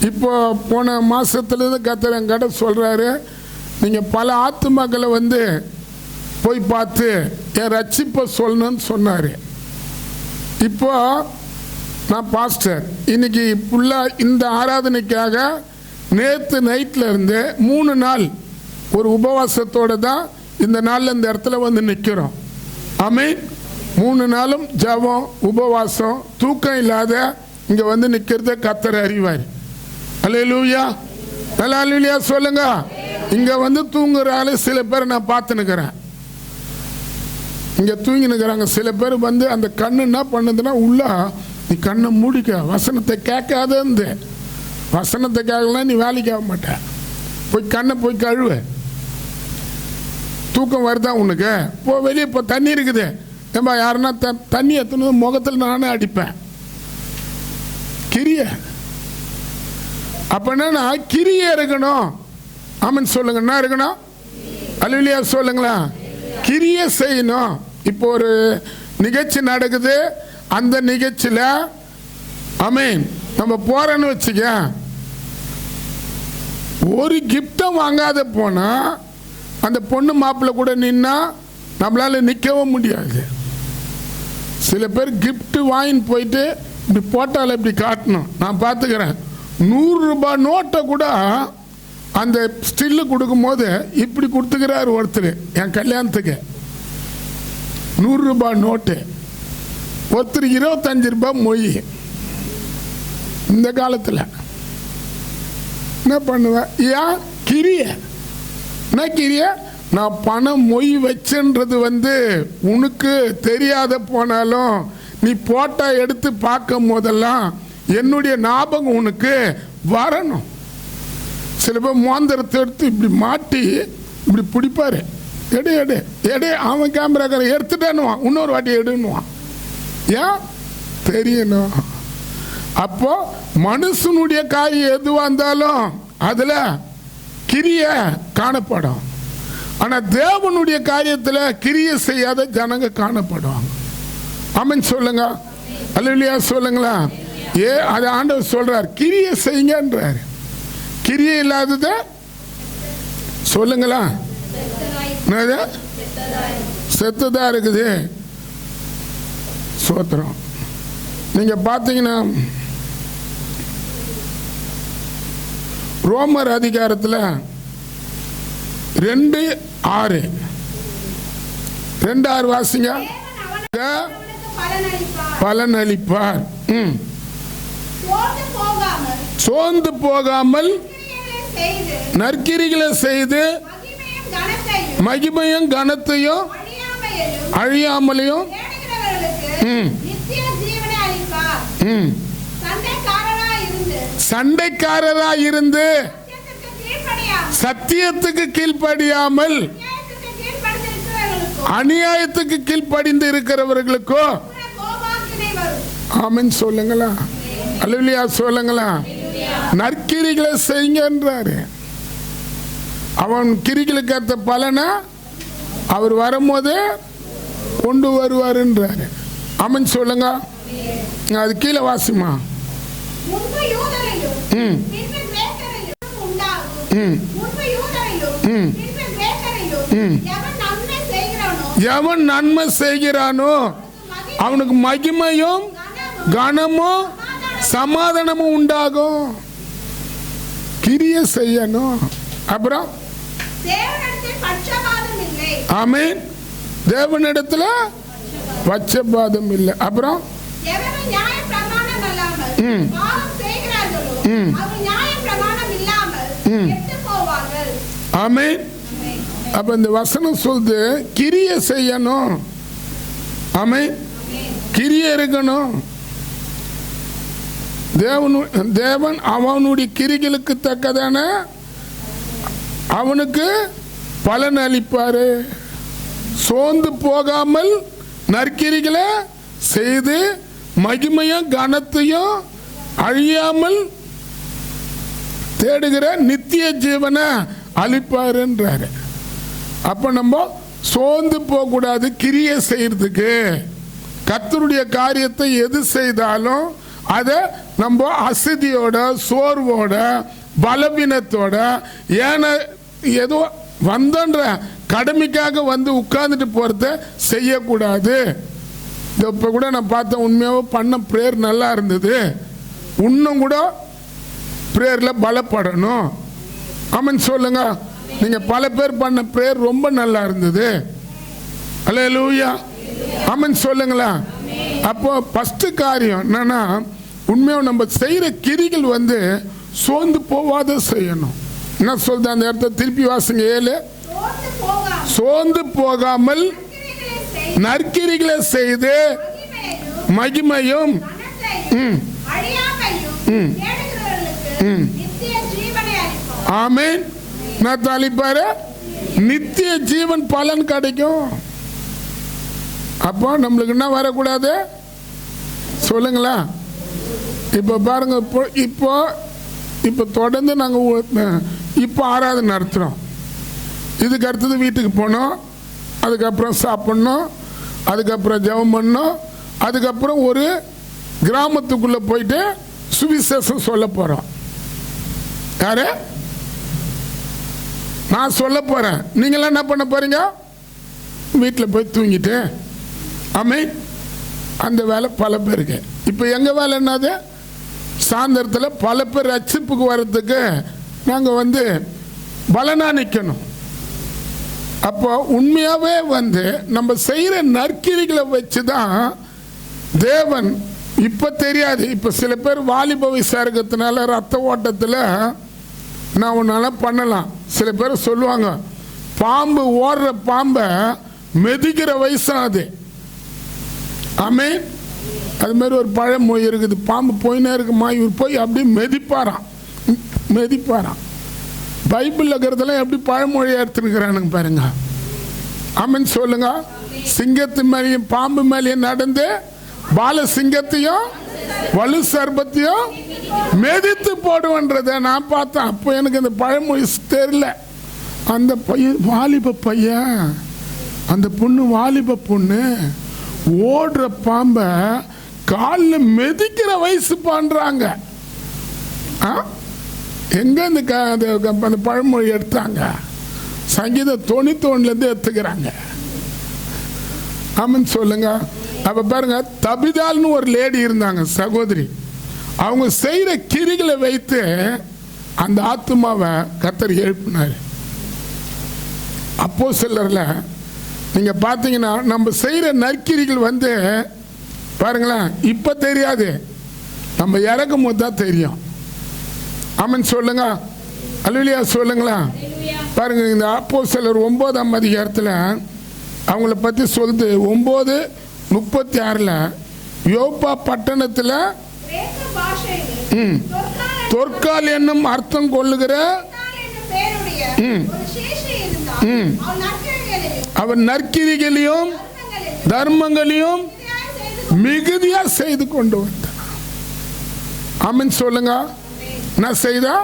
இப்போ போன மாசத்துலேருந்து கர்த்தர் என்கிட்ட சொல்றாரு, நீங்க பல ஆத்துமாக்களை வந்து போய் பார்த்து என் ரட்சிப்பை சொல்லணும்னு சொன்னாரு. இப்போ நான் பாஸ்டர், இன்னைக்கு ஃபுல்லாக இந்த ஆராதனைக்காக நேற்று நைட்டில் இருந்து 3 நாள் ஒரு உபவாசத்தோடு தான் இந்த நாளில் இந்த இடத்துல வந்து நிற்கிறோம். ஆமென். 3 நாளும் ஜெபம், உபவாசம், தூக்கம் இல்லாத இங்கே வந்து நிற்கிறத கர்த்தர் அறிவார். அல்லேலூயா. அல்லேலூயா சொல்லுங்க. இங்கே வந்து தூங்குற ஆளு சில பேர் நான் பார்த்துன்னுக்கிறேன். இங்கே தூங்கினுக்கிறாங்க. சில பேர் வந்து அந்த கண்ணு என்ன பண்ணுதுன்னா, உள்ள நீ கண்ணை மூடிக்க, வசனத்தை கேட்காத இருந்து, வசனத்தை கேட்கலாம் நீ வேலைக்கு ஆக மாட்ட, போய் கண்ணை போய் கழுவு. தூக்கம் வருதா உனக்கு? போ வெளியே இப்போ தண்ணி இருக்குது, ஏம்பா யாருன்னா தண்ணி எத்தணும் முகத்தில் நானே அடிப்பேன். கிரிய அப்ப என்னன்னா கிரியை இருக்கணும். ஆமென் சொல்லுங்க. என்ன இருக்கணும்? அல்லேலூயா சொல்லுங்களா. கிரியை செய்யணும். இப்போ ஒரு நிகழ்ச்சி நடக்குது, அந்த நிகழ்ச்சியில் ஆமென் நம்ம போறோன்னு வச்சுக்க, ஒரு கிஃப்டும் வாங்காத போனா அந்த பொண்ணு மாப்பிள்ளை கூட நின்னா நம்மளால நிற்கவும் முடியாது. சில பேர் கிஃப்ட் வாங்கின்னு போயிட்டு இப்படி போட்டால இப்படி காட்டணும். நான் பார்த்துக்கிறேன். 100 ரூபாய் நோட்டை கூட அந்த ஸ்டில்லு கொடுக்கும் போது இப்படி கொடுத்துக்கிறாரு ஒருத்தர். என் கல்யாணத்துக்கு 100 ரூபாய் நோட்டு ஒருத்தர் 25 ரூபாய் மொய். இந்த காலத்தில் என்ன பண்ணுவேன்? ஏன் கிரிய? என்ன கிரிய? நான் பணம் மொய் வச்சேன்றது உனக்கு தெரியாத போனாலும் நீ போட்டா எடுத்து பார்க்கும் போதெல்லாம் என்னுடைய ஞாபகம் உனக்கு வரணும். சில பேர் மோந்திரத்தை எடுத்து இப்படி மாட்டி இப்படி பிடிப்பாரு. எடு எடு எடு, அவன் கேமராக்கார எடுத்துட்டானுவான், இன்னொரு வாட்டி எடுன்னுவான். ஏன் தெரியணும். அப்போ மனுஷனுடைய காரியம் எதுவாக இருந்தாலும் அதில் கிரிய காணப்படும். ஆனால் தேவனுடைய காரியத்தில் கிரிய செய்யாத ஜனங்க காணப்படுவாங்க. ஆமென் சொல்லுங்க, அல்லேலூயா சொல்லுங்களா. அது ஆண்டவர் சொல்றார், கிரிய செய்யுங்கன்றார். கிரிய இல்லாதத சொல்லுங்களா, செத்துதான் இருக்குது. சோத்திரம். நீங்க பார்த்தீங்கன்னா ரோமர் அதிகாரத்தில் 2:6 வாசிங்க. பலன் அளிப்பார். சோர்ந்து போகாமல் நற்கிரிகளை செய்து மகிமையும் கனத்தையும் அழியாமலையும் சண்டைக்காரராய் இருந்து சத்தியத்துக்கு கீழ்ப்படியாமல் அநியாயத்துக்கு கீழ்ப்படிந்து இருக்கிறவர்களுக்கோ ஆமென் சொல்லுங்களா, அல்லேலூயா சொல்லுங்களா. நற்கிரிகளை செய்யுங்கன்றாரு. அவன் கிரிகளுக்கு ஏற்ற பலனை அவர் வரும்போது கொண்டு வருவாருன்றாரு. ஆமென் சொல்லுங்க. அது கீழே வாசிமா. எவன் நன்மை செய்கிறானோ அவனுக்கு மகிமையும் கனமும் சமாதானமும் உண்டாகும். கிரிய செய்யணும். அப்புறம் ஆமென், தேவனிடத்துல பட்சபாதம் இல்லை. அப்புறம் ஆமென். அப்ப இந்த வசனம் சொல்லுது கிரிய செய்யணும். ஆமென், கிரிய இருக்கணும். தேவன் அவனுடைய கிரிகளுக்கு தக்கதான அவனுக்கு பலன் அளிப்பாரு. சோர்ந்து போகாமல் நற்கிரிகளை செய்து மகிமையும் கனத்தையும் அழியாமல் தேடுகிற நித்திய ஜீவனை அளிப்பாருன்றாரு. அப்ப நம்ம சோர்ந்து போக கூடாது. கிரிய செய்யறதுக்கு கர்த்தருடைய காரியத்தை எது செய்தாலும் அதை நம்ம அசதியோட சோர்வோட பலவீனத்தோட ஏதோ வந்தன்ற கடமைக்காக உட்கார்ந்துட்டு போறத செய்யக்கூடாது. இப்போ கூட நான் பார்த்தேன், உண்மையாகவே பண்ண ப்ரேயர் நல்லா இருந்தது. இன்னும் கூட ப்ரேயரில் பலப்படணும். ஆமென் சொல்லுங்க. நீங்கள் பல பேர் பண்ண ப்ரேயர் ரொம்ப நல்லா இருந்தது. அல்லேலூயா. ஆமென் சொல்லுங்களா. அப்போ ஃபஸ்ட்டு காரியம் என்னன்னா, உண்மையாக நம்ம செய்கிற கிரிகள் சோர்ந்து போவாத செய்யணும். என்ன சொல்றது அந்த இடத்த திருப்பி வாசுங்க. 7 சோர்ந்து போகாமல் நற்கிரிகளை செய்து மகிமையும் ஆமென் நான் அளிப்பாரு. நித்திய ஜீவன் பலன் கிடைக்கும். அப்போ நம்மளுக்கு என்ன வரக்கூடாது சொல்லுங்களா. இப்போ பாருங்க, இப்போ தொடர்ந்து நாங்கள் இப்போ ஆராதனை நடத்துகிறோம். இதுக்கு அடுத்தது வீட்டுக்கு போனோம், அதுக்கப்புறம் சாப்பிட்ணும், அதுக்கப்புறம் ஜெபம் பண்ணோம், அதுக்கப்புறம் ஒரு கிராமத்துக்குள்ளே போயிட்டு சுவிசேஷம் சொல்ல போகிறோம். யாரு? நான் சொல்ல போகிறேன். நீங்களாம் என்ன பண்ண போகிறீங்க? வீட்டில் போய் தூங்கிட்டு. ஆமென். அந்த வேலை பல பேருக்கு. இப்போ எங்கள் வேலை என்னது? சாயந்தரத்தில் பல பேர் ரட்சிப்புக்கு வர்றதுக்கு நாங்கள் பலனா நிற்கணும். அப்போ உண்மையாகவே நம்ம செய்கிற நற்கிரிகளை வச்சு தான் தேவன் இப்போ தெரியாது. இப்போ சில பேர் வாலிப வயசாக இருக்கிறதுனால ரத்த ஓட்டத்தில் நான் ஒன்றால பண்ணலாம். சில பேர் சொல்லுவாங்க பாம்பு ஓடுற பாம்பை மெதிக்கிற வயசானது. ஆமே, அது மாதிரி ஒரு பழமொழி இருக்குது, பாம்பு போயினே இருக்குமா, இவர் போய் அப்படியே மெதிப்பாராம். பைபிளில் இருக்கிறதெல்லாம் எப்படி பழமொழியாக எடுத்துருக்கிறானுங்க பாருங்க. ஆமேன்னு சொல்லுங்க. சிங்கத்து மேலேயும் பாம்பு மேலேயும் நடந்து பால சிங்கத்தையும் வலு சர்பத்தையும் மெதித்து போடுவன்றதை நான் பார்த்தேன். அப்போ எனக்கு அந்த பழமொழி தெரியல. அந்த பையன் வாலிப பையன், அந்த பொண்ணு வாலிப பொண்ணு ஓடுற பாம்பை காலில் மெதிக்கிற வயசு பண்றாங்க. எங்க அந்த பழமொழி எடுத்தாங்க? சங்கீதம் 91 எடுத்துக்கிறாங்க. ஆமான்னு சொல்லுங்க. அப்ப பாருங்க, தபிதால்னு ஒரு லேடி இருந்தாங்க, சகோதரி. அவங்க செய்யற கிரிகளை வைத்து அந்த ஆத்துமாவை கர்த்தர் எழுப்பினார். அப்போஸ்தலர்ல நீங்க பாத்தீங்கன்னா நம்ம செய்யற நற்கிரிகள் வந்து பாருங்களேன், இப்ப தெரியாது, நம்ம இறக்கும் போது தான் தெரியும். ஆமன் சொல்லுங்க, அல்லேலூயா சொல்லுங்களா. பாருங்க, இந்த அப்போஸ்தலர் 9ஆம் அதிகாரத்தில் அவங்கள பற்றி சொல்லுது. 9:36 யோப்பா பட்டணத்தில் தொற்கால் என்னும் அர்த்தம் கொள்ளுகிற அவன் நற்கிரிகளையும் தர்மங்களையும் மிகுதியா செய்து கொண்டு வந்தான். ஆமென் சொல்லுங்க. நான் செய்தா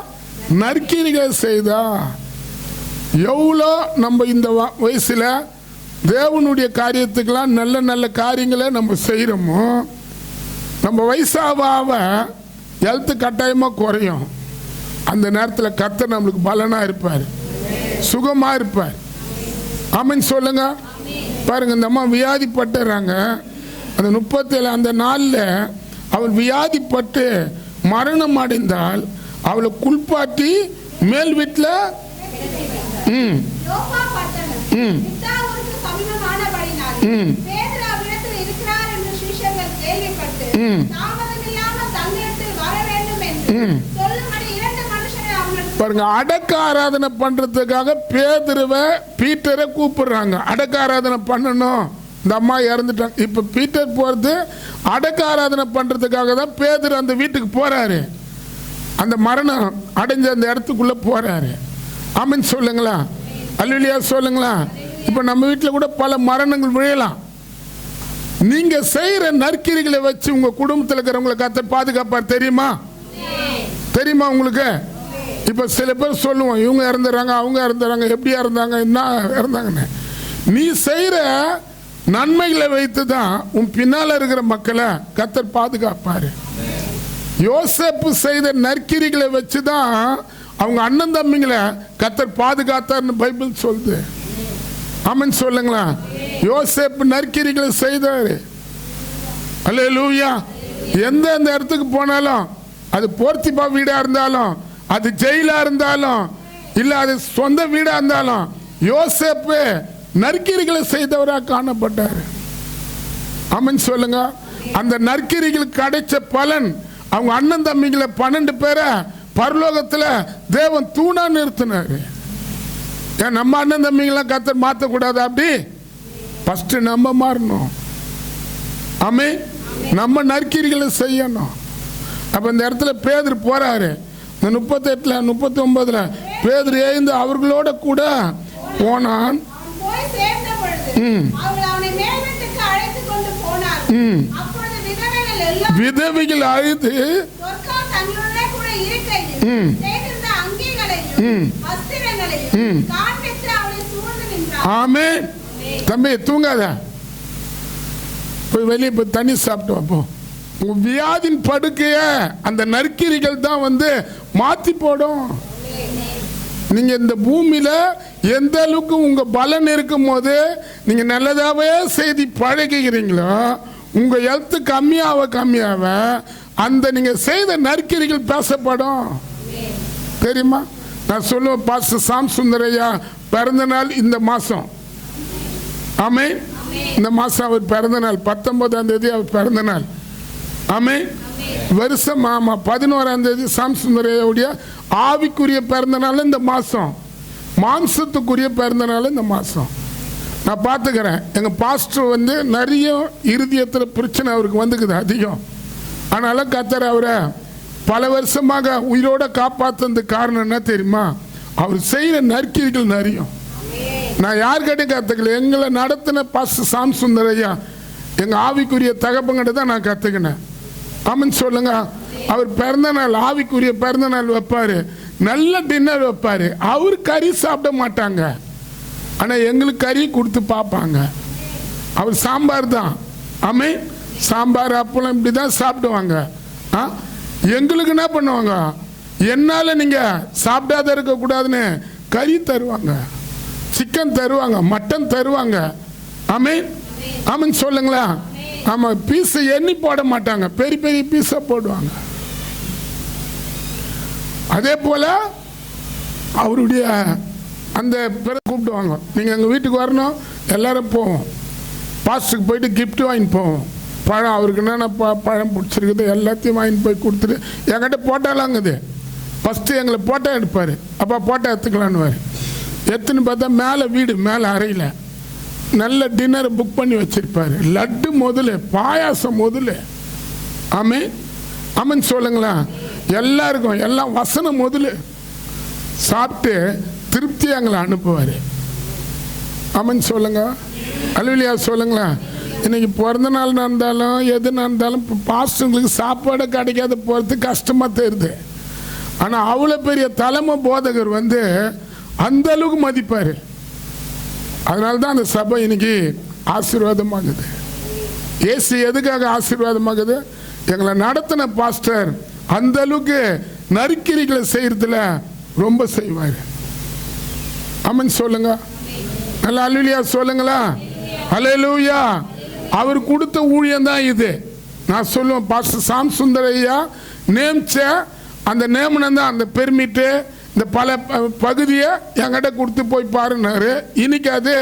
நற்கிரிகளை செய்தா. எவ்வளோ நம்ம இந்த வயசுல தேவனுடைய காரியத்துக்கெல்லாம் நல்ல நல்ல காரியங்களை நம்ம செய்கிறோமோ, நம்ம வயசாக ஹெல்த்து கட்டாயமாக குறையும். அந்த நேரத்தில் கர்த்தர் நம்மளுக்கு பலனாக இருப்பார், சுகமாக இருப்பார். ஆமென் சொல்லுங்க. பாருங்க, இந்த அம்மா வியாதிப்பட்டுறாங்க. அந்த 37 அந்த நாளில் அவள் வியாதிப்பட்டு மரணம் அடைந்தால் அவளை குளிப்பாட்டி மேல் வீட்டில் பாருங்க, அடக்க ஆராதனை பண்றதுக்காக பீட்டரை கூப்பிடுறாங்க. அடக்க ஆராதனை பண்ணணும். இந்த அம்மா இறந்துட்டாங்க. இப்ப பீட்டர் போறது அடக்க ஆராதனை பண்றதுக்காக தான். பேதுரு அந்த வீட்டுக்கு போறாரு, அந்த மரணம் அடைஞ்ச அந்த இடத்துக்குள்ள போறாரு. ஆமென் சொல்லுங்களா, அல்லேலூயா சொல்லுங்களா. இப்ப நம்ம வீட்டில் கூட பல மரணங்கள் விழலாம். நீங்க செய்யற நற்கிரிகளை வச்சு உங்க குடும்பத்தில் இருக்கிறவங்களை கர்த்தர் பாதுகாப்பார். தெரியுமா? தெரியுமா உங்களுக்கு? இப்ப சில பேர் சொல்லுவோம், இவங்க இறந்துறாங்க, அவங்க இறந்துறாங்க, எப்படியா இருந்தாங்க, என்ன இறந்தாங்கன்னு. நீ செய்யற நன்மைகளை வைத்து தான் உன் பின்னால இருக்கிற மக்களை கர்த்தர் பாதுகாப்பாரு. யோசேப்பு செய்த நற்கிரிகளை வச்சு தான் அவங்க அண்ணன் தம்பிங்களை கர்த்தர் பாதுகாத்தார்னு பைபிள் சொல்லுது. ஆமென் சொல்லுங்களா. யோசேப்பு நற்கிரிகளை செய்தாரு. அல்லேலூயா. எந்த இடத்துக்கு போனாலும், அது போர்த்திபா வீடா இருந்தாலும், அது ஜெயிலா இருந்தாலும், இல்ல அது சொந்த வீடா இருந்தாலும், யோசேப்பு நற்கிரிகளை செய்தவராக காணப்பட்டார். ஆமென் சொல்லுங்க. அந்த நற்கிரிகளுக்கு கிடைச்ச பலன் அவங்க அண்ணன் தம்பிகளை 12 பேரை பரலோகத்தில் தேவன் தூணா நிறுத்தினாரு. ஏன் நம்ம அண்ணன் தம்பிங்களாம் கர்த்தர் மாற்றக்கூடாது? அப்படி ஃபர்ஸ்ட் நம்ம மாறணும். ஆமே, நம்ம நற்கிரிகளை செய்யணும். அப்ப இந்த இடத்துல பேதுரு போறாரு. இந்த 38 39 பேதுரு எழுந்து அவர்களோட கூட போனான். விதவைகள் அழுது ஆமே. தம்பி தூங்காத, போய் வெளியே போய் தண்ணி சாப்பிட்டு அப்போ. உங்க வியாதின் படுக்கைய அந்த நற்கிரிகள் தான் வந்து மாத்தி போடும். நீங்க இந்த பூமியில எந்த அளவுக்கு உங்க பலன் இருக்கும் போது நீங்க நல்லதாவே செய்தி பழகுகிறீங்களோ, உங்க ஹெல்த் கம்மியாக அந்த நீங்க செய்த நற்கிரிகள் பேசப்படும். தெரியுமா? நான் சொல்லுவேன், பாஸ்டர் சாம் சுந்தரையா பிறந்த நாள் இந்த மாசம். ஆமே, இந்த மாதம் அவர் பிறந்த நாள் 19ஆம் தேதி அவர் பிறந்த நாள். ஆமென். வருஷம் 11ஆம் தேதி சாம்சுந்தரையுடைய ஆவிக்குரிய பிறந்த நாள் இந்த மாதம், மாம்சத்துக்குரிய பிறந்த நாள் இந்த மாதம். நான் பார்த்துக்கிறேன், எங்கள் பாஸ்டர் வந்து நிறைய இருதயத்தில் பிரச்சனை அவருக்கு வந்துக்குது அதிகம். அதனால கர்த்தர் அவரை பல வருஷமாக உயிரோட காப்பாற்றுறதுக்கு காரணம் என்ன தெரியுமா? அவர் செய்கிற நற்கிரிகள் நிறைய. நான் யார்கிட்டையும் கற்றுக்கல, எங்களை நடத்தின பாஸ்டர் சாம்சுந்தரையா எங்கள் ஆவிக்குரிய தகப்பங்கிட்ட தான் நான் கற்றுக்கினேன். ஆமென் சொல்லுங்க. அவர் பிறந்த நாள், ஆவிக்குரிய பிறந்த நாள் வைப்பார், நல்ல டின்னர் வைப்பார். அவர் கறி சாப்பிட மாட்டாங்க, ஆனால் எங்களுக்கு கறி கொடுத்து பார்ப்பாங்க. அவர் சாம்பார் தான். ஆமென். சாம்பார் அப்பளம் இப்படி தான் சாப்பிடுவாங்க. எங்களுக்கு என்ன பண்ணுவாங்க? என்னால் நீங்கள் சாப்பிடாத இருக்கக்கூடாதுன்னு கறி தருவாங்க, சிக்கன் தருவாங்க, மட்டன் தருவாங்க. ஆமென். ஆமென் சொல்லுங்களா. ஆமாம், பீஸை எண்ணி போட மாட்டாங்க, பெரிய பெரிய பீஸை போடுவாங்க. அதே போல் அவருடைய அந்த பிறகு கூப்பிடுவாங்க, நீங்கள் எங்கள் வீட்டுக்கு வரணும், எல்லாரும் போவோம். பாஸ்டருக்கு போயிட்டு கிஃப்ட் வாங்கிட்டு போவோம். பழம், அவருக்கு என்னென்ன பழம் பிடிச்சிருக்குது எல்லாத்தையும் வாங்கிட்டு போய் கொடுத்துட்டு என்கிட்ட போட்டாலாங்குது. ஃபஸ்ட்டு எங்களை போட்டோ எடுப்பார். அப்போ போட்டோ எடுத்துக்கலான்னு எடுத்துன்னு பார்த்தா மேலே வீடு, மேலே அறையில் நல்ல டின்னரை புக் பண்ணி வச்சுருப்பார். லட்டு முதல்ல, பாயாசம் முதல்ல. ஆமென். ஆமென் சொல்லுங்களா. எல்லாருக்கும் எல்லாம் வசனம் முதல்ல சாப்பிட்டு திருப்தி எங்களை அனுப்புவார். ஆமென் சொல்லுங்க. அல்லேலூயா சொல்லுங்களா. இன்னைக்கு பிறந்த நாள் நடந்தாலும் எது நடந்தாலும் இப்போ பாஸ்டர்களுக்கு சாப்பாடு கிடைக்காத போகிறது கஷ்டமாக தெரியுது. ஆனால் அவ்வளோ பெரிய தலைமை போதகர் வந்து அந்த அளவுக்கு மதிப்பார். அதனால தான் அந்த சபை இன்னைக்கு ஆசீர்வாதமாகுது. ஏசு எதுக்காக ஆசீர்வாதமாகுது? எங்களை நடத்தின பாஸ்டர் அந்த அளவுக்கு நற்கிரிகளை செய்யறதுல ரொம்ப செய்வார். ஆமென் சொல்லுங்க. நல்லா அல்லேலூயா சொல்லுங்களா. அல்லேலூயா. அவர் கொடுத்த ஊழியம் தான் இது. நான் சொல்லுவேன், பாஸ்டர் சாம்சுந்தரையா நேம்ச்ச அந்த நேமனம் தான், அந்த பெர்மிட்டு, இந்த பல பகுதியை என்கிட்ட கொடுத்து போய் பாருனாரு. இன்னைக்கு அது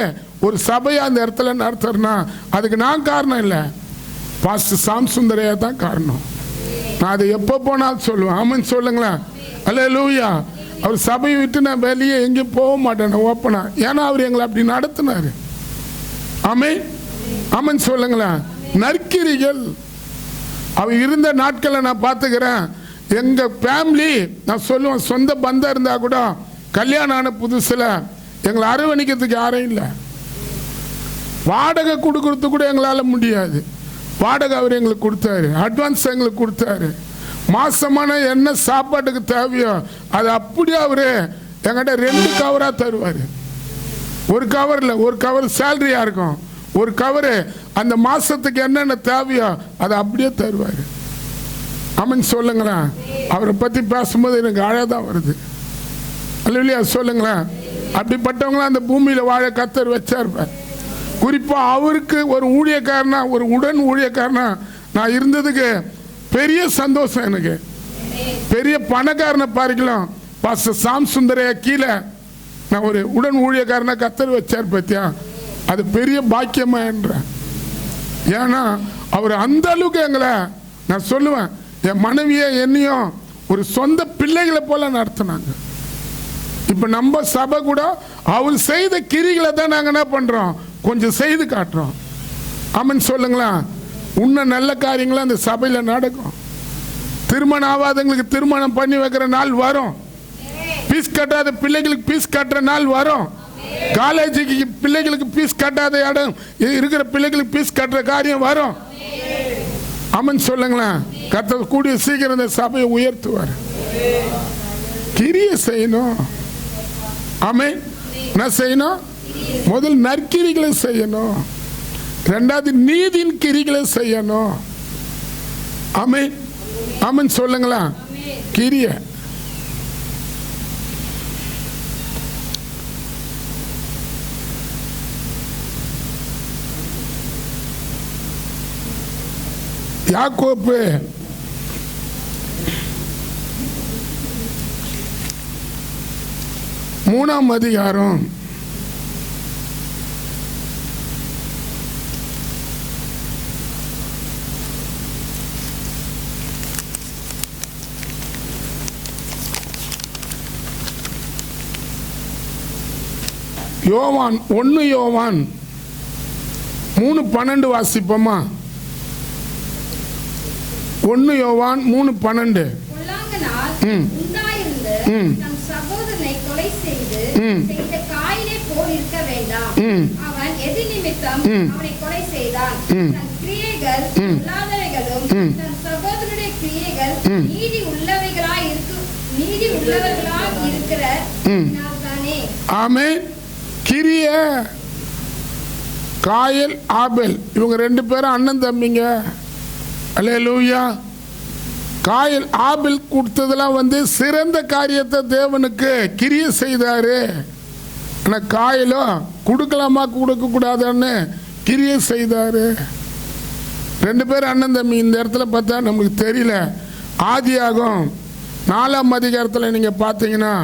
ஒரு சபையை அந்த இடத்துல நடத்துறேன்னா அதுக்கு நான் காரணம் இல்லை, பாஸ்டர் சாம்சுந்தரையா தான் காரணம். நான் அதை எப்போ போனாலும் சொல்லுவேன். ஆமென் சொல்லுங்களேன். அல்லேலூயா. அவர் சபையை விட்டு நான் வெளியே எங்கேயும் போக மாட்டேன் ஓப்பனா. ஏன்னா அவர் எங்களை அப்படி நடத்தினார். ஆமென். ஆமென் சொல்லுங்களேன். நற்கிரிகள் அவர் இருந்த நாட்களை நான் பார்த்துக்கிறேன். எங்கள் ஃபேமிலி, நான் சொல்லுவேன், சொந்த பந்தம் இருந்தால் கூட கல்யாணம் ஆன புதுசில் எங்களை அரவணைக்கிறதுக்கு யாரும் இல்லை. வாடகை கொடுக்கறது கூட எங்களால் முடியாது. வாடகை அவர் எங்களுக்கு கொடுத்தாரு, அட்வான்ஸ் எங்களுக்கு கொடுத்தாரு. மாசமான என்ன சாப்பாட்டுக்கு தேவையோ அது அப்படியே அவர் என்கிட்ட 2 கவராக தருவார். ஒரு கவரில் ஒரு கவர் சேலரியாக இருக்கும், ஒரு கவரு அந்த மாதத்துக்கு என்னென்ன தேவையோ அதை அப்படியே தருவார். ஆமென் சொல்லுங்களேன். அவரை பற்றி பேசும்போது எனக்கு அழகாக வருது. அல்லேலூயா சொல்லுங்களேன். அப்படிப்பட்டவங்களாம் அந்த பூமியில் வாழ கர்த்தர் வச்சார். குறிப்பாக அவருக்கு ஒரு ஊழியக்காரனா, ஒரு உடன் ஊழியக்காரனா நான் இருந்ததுக்கு பெரிய சந்தோஷம் எனக்கு. பெரிய பணக்காரனை பார்க்கலாம் பாஸ்டர் சாம்சுந்தரையா கீழே நான் ஒரு உடன் ஊழியக்காரனை கர்த்தர் வச்சார் பத்தியா, அது பெரிய பாக்கியமா என்றேன். ஏன்னா அவர் அந்த அளவுக்கு எங்களை, நான் சொல்லுவேன், என் மனைவியை என்னையும் ஒரு சொந்த பிள்ளைகளை போல நடத்தினாங்க. இப்போ நம்ம சபை கூட அவர் செய்த கிரிகளை தான் நாங்கள் என்ன பண்ணுறோம், கொஞ்சம் செய்து காட்டுறோம். ஆமென் சொல்லுங்களா. இன்னும் நல்ல காரியங்களும் அந்த சபையில் நடக்கும். திருமணம் ஆகாதவங்களுக்கு திருமணம் பண்ணி வைக்கிற நாள் வரும். பீஸ் கட்டாத பிள்ளைகளுக்கு பீஸ் கட்டுற நாள் வரும். காலேஜுக்கு பிள்ளைகளுக்கு பீஸ் கட்டாத இடம் இருக்கிற பிள்ளைகளுக்கு பீஸ் கட்டுற காரியம் வரும். ஆமென் சொல்லுங்களேன். கர்த்தர் கூடிய சீக்கிரம் இந்த சபையை உயர்த்துவார். கிரியை செய்யணும். ஆமென். என்ன செய்யணும்? முதல் நற்கிரிகளை செய்யணும், ரெண்டாவது நீதியின் கிரிகளை செய்யணும். ஆமென். ஆமென் சொல்லுங்களா. கிரிய யாக்கோப்பு 3ஆம் அதிகாரம் யோவான் 1 யோவான் 3:12 வாசிப்போமா? 1 யோவான் 3:12. பொல்லாங்கனால் உண்டாயிருந்து தம் சகோதரனை கொலை செய்து செய்த காயினை போல் இருக்க வேண்டாம். அவன் எது நிமித்தம் அவனை கொலை செய்தான்? தன் கிரியைகள் பொல்லாதவைகளும் தன் சகோதரனுடைய கிரியைகள் நீதி உள்ளவர்களாய் இருக்கிறதானே. ஆமென். கிரிய காயல் ஆபேல் இவங்க 2 பேரும் அண்ணன் தம்பிங்க. அல்லேலூயா. காயல் ஆபேல் கொடுத்ததெல்லாம் சிறந்த காரியத்தை தேவனுக்கு கிரியை செய்தாரு. ஆனால் காயலோ கொடுக்கலாமா கொடுக்க கூடாதான்னு கிரியை செய்தாரு. 2 பேரும் அண்ணன் தம்பி. இந்த இடத்துல பார்த்தா நமக்கு தெரியல. ஆதியாகம் 4ஆம் அதிகாரத்தில் நீங்கள் பார்த்தீங்கன்னா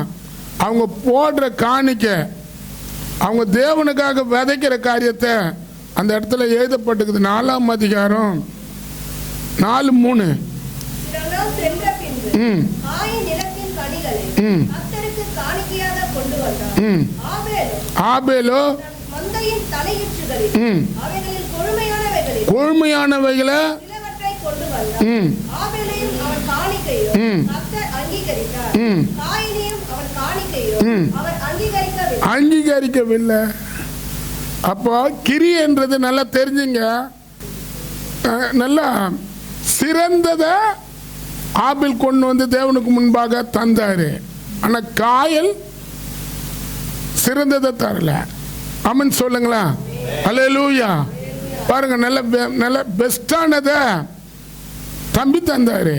அவங்க போடுற காணிக்க, அவங்க தேவனுக்காக விதைக்கிற காரியத்தை அந்த இடத்துல எழுதப்பட்டுக்குது. 4ஆம் அதிகாரம் 4:3. ஆபேலோ கொழுமையானவைகளை அங்கீகரிக்கவில்லை. அப்போ கிரியன்றது நல்லா தெரிஞ்சுங்க. நல்லா சிறந்ததை ஆபேல் கொண்டு தேவனுக்கு முன்பாக தந்தாரு. ஆனால் காயல் சிறந்ததை தரல. ஆமென் சொல்லுங்களா? அல்லேலூயா. பாருங்க, நல்ல பெஸ்டானதை தம்பி தந்தாரு,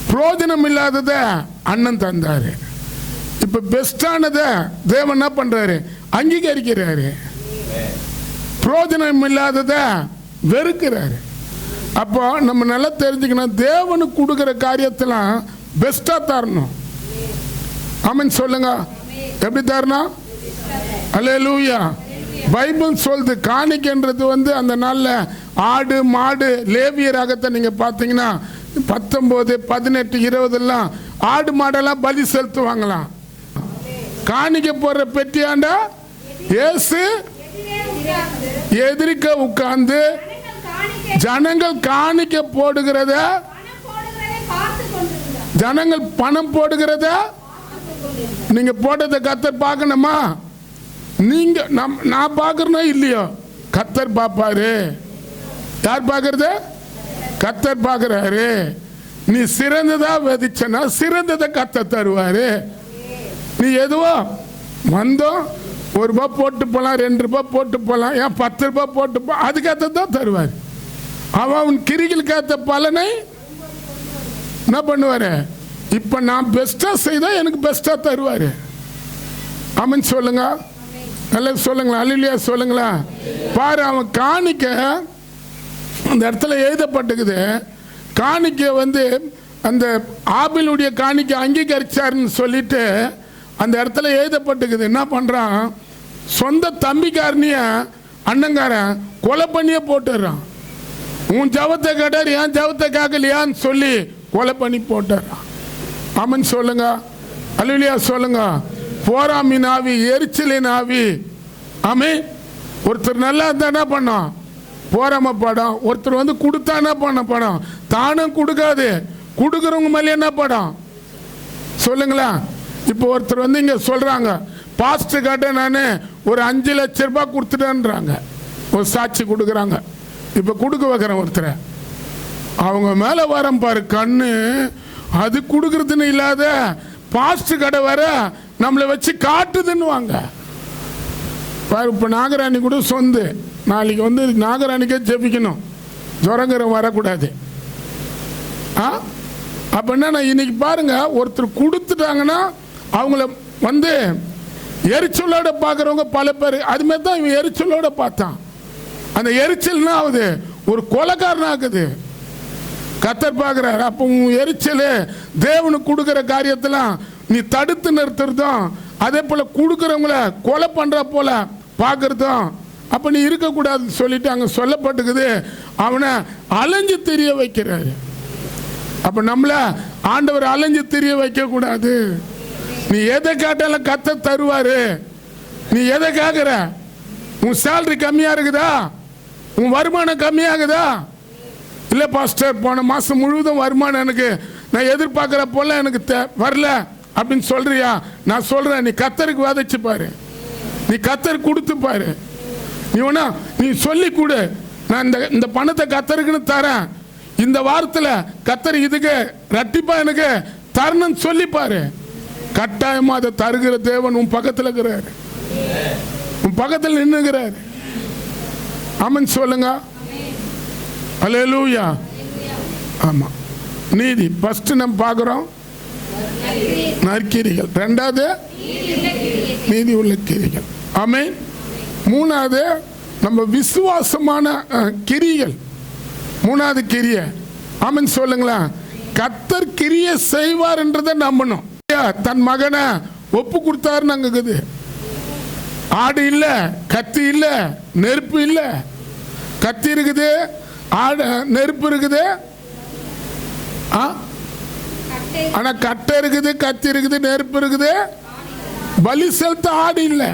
பிரயோஜனம் இல்லாதத அண்ணன் தந்தாரு. இப்ப பெஸ்டானதை தேவன் என்ன பண்றாரு? அங்கீகரிக்கிறாரு. பிரயோஜனம் இல்லாதத வெறுக்கிறாரு. அப்போ நம்ம நல்லா தெரிஞ்சுக்கணும், தேவனுக்கு கொடுக்குற காரியத்தெல்லாம் பெஸ்டா தரணும். ஆமென் சொல்லுங்க. எப்படி தரணும்? அல்லேலூயா. பைபிள் சொல்லுது காணிக்கைன்றது அந்த நாள்ல ஆடு மாடு. லேவிய ராகத்தை நீங்க பார்த்தீங்கன்னா 19, 18, 20 எல்லாம் ஆடு மாடெல்லாம் பலி செலுத்துவாங்களாம். காணிக்க போற பெட்டியாண்டா இயேசு எதிர்க்க உட்கார்ந்து ஜனங்கள் காணிக்க போடுகிறத, ஜனங்கள் பணம் போடுகிறத நீங்க போட்டதை கர்த்தர் பார்க்கணுமா? நீங்க நான் பார்க்கறனா இல்லையோ, கர்த்தர் பார்ப்பாரு. யார் பார்க்கறது? கர்த்தர் பார்க்கிறாரு. நீ சிறந்ததா விதிச்சனா சிறந்ததை கர்த்தர் தருவாரு. நீ எதுவோ வந்தோம் 1 ரூபாய் போட்டு போலாம், 2 ரூபாய் போட்டு போலாம், ஏன் 10 ரூபாய் போட்டு போ, அதுக்கேற்ற தான் தருவார். அவன் கிரிகளுக்கு ஏற்ற பலனை என்ன பண்ணுவாரு? இப்ப நான் பெஸ்டா செய்தா எனக்கு பெஸ்டா தருவாரு. ஆமென் சொல்லுங்க. நல்லா சொல்லுங்களா? அல்லேலூயா சொல்லுங்களா? பாரு, அவன் காணிக்க அந்த இடத்துல எழுதப்பட்டுக்குது. காணிக்க அந்த ஆபேலுடைய காணிக்க அங்கீகரிச்சாருன்னு சொல்லிட்டு அந்த இடத்துல எழுதப்பட்டுக்குது. என்ன பண்றான்? சொந்த தம்பிக்காரனைய அண்ணங்காரன் கொலை பண்ணியே போட்டுறான். உன் ஜபத்தை கேட்டார், ஏன் ஜபத்தை கேட்கலையான்னு சொல்லி கொலை பண்ணி போட்டுறான். ஆமென் சொல்லுங்க. அல்லேலூயா சொல்லுங்க. போராமின் ஆவி, எரிச்சலின் ஆவி. ஆமென். ஒருத்தர் நல்லா இருந்தா என்ன பண்ணோம்? போராம படம். ஒருத்தர் கொடுத்தா என்ன பண்ண படம்? தானும் கொடுக்காது, கொடுக்குறவங்க மேலே என்ன படம்? சொல்லுங்களா? இப்போ ஒருத்தர் இங்க சொல்றாங்க, பாஸ்டர் கிட்ட நான் ஒரு 5 லட்சம் ரூபாய் கொடுத்துட்டேன்றாங்க. ஒரு சாட்சி கொடுக்குறாங்க. இப்போ கொடுக்க வைக்கிறேன் ஒருத்தரை, அவங்க மேல வரம் பாரு கண்ணு. அது கொடுக்கறதுன்னு இல்லாத பாஸ்டர் கடை வர நம்மளை வச்சு காட்டுதுன்னு வாங்க பாரு. இப்போ நாகராணி கூட சொந்து நாளைக்கு நாகராணிக்கே ஜெபிக்கணும், ஜுரங்கரம் வரக்கூடாது. அப்போ என்ன, இன்னைக்கு பாருங்க, ஒருத்தர் கொடுத்துட்டாங்கன்னா அவங்கள எரிச்சலோட பார்க்குறவங்க பல பேர். அதுமாதிரி தான் இவன் எரிச்சலோட பார்த்தான். அந்த எரிச்சல்னா ஆகுது ஒரு கொலைக்காரன் ஆகுது. கர்த்தர் பார்க்குறாரு. அப்போ உன் எரிச்சல் தேவனுக்கு கொடுக்குற காரியத்தெல்லாம் நீ தடுத்து நிறுத்துறதும், அதே போல் கொடுக்குறவங்கள கொலை பண்ணுற போல பார்க்குறதும். அப்போ நீ இருக்கக்கூடாதுன்னு சொல்லிட்டு அங்கே சொல்லப்பட்டுக்குது. அவனை அலைஞ்சு தெரிய வைக்கிறாரு. அப்போ நம்மளை ஆண்டவர் அலைஞ்சு தெரிய வைக்கக்கூடாது. நீ எதை கேட்டாலும் கர்த்தர் தருவாரு. நீ எதை கேட்குற? உன் சேலரி கம்மியாக இருக்குதா? உன் வருமானம் கம்மியாகுதா? இல்லை பாஸ்டர், போன மாதம் முழுவதும் வருமானம் எனக்கு நான் எதிர்பார்க்குற போல எனக்கு வரல அப்படின்னு சொல்றியா? நான் சொல்கிறேன், நீ கர்த்தருக்கு விதைச்சு பாரு, நீ கர்த்தருக்கு கொடுத்து பாரு. நீ வேணா நீ சொல்லி கொடு, நான் இந்த பணத்தை கர்த்தருக்குன்னு தரேன், இந்த வாரத்தில் கர்த்தர் இதுக்கு ரெட்டிப்பா எனக்கு தரணும்னு சொல்லி பாரு. கட்டாயமாக அதை தருகிற தேவன் உன் பக்கத்தில் இருக்கிறாரு, உன் பக்கத்தில் நின்னுகிறாரு. ஆமென் சொல்லுங்க. அல்லேலூயா. ஆமா. நீதி ஃபர்ஸ்ட் நம்ம பார்க்குறோம் நற்கிரிகள், ரெண்டாவது நீதி உள்ள கிரிகள். ஆமென். மூணாவது நம்ம விசுவாசமான கிரிகள். மூணாவது கிரிய. ஆமென் சொல்லுங்களா. கர்த்தர் கிரிய செய்வார் என்றதை நம்பணும். தன் மகனை ஒப்பு கொடுத்தாருன்னு அங்க இருக்குது. ஆடு இல்ல, கத்தி இல்ல, நெருப்பு இல்ல. கத்தி இருக்குது, ஆடு நெருப்பு இருக்குது, ஆனா கட்டை இருக்குது, கத்தி இருக்குது, நெருப்பு இருக்குது. பலி செலுத்த ஆடு இல்லை.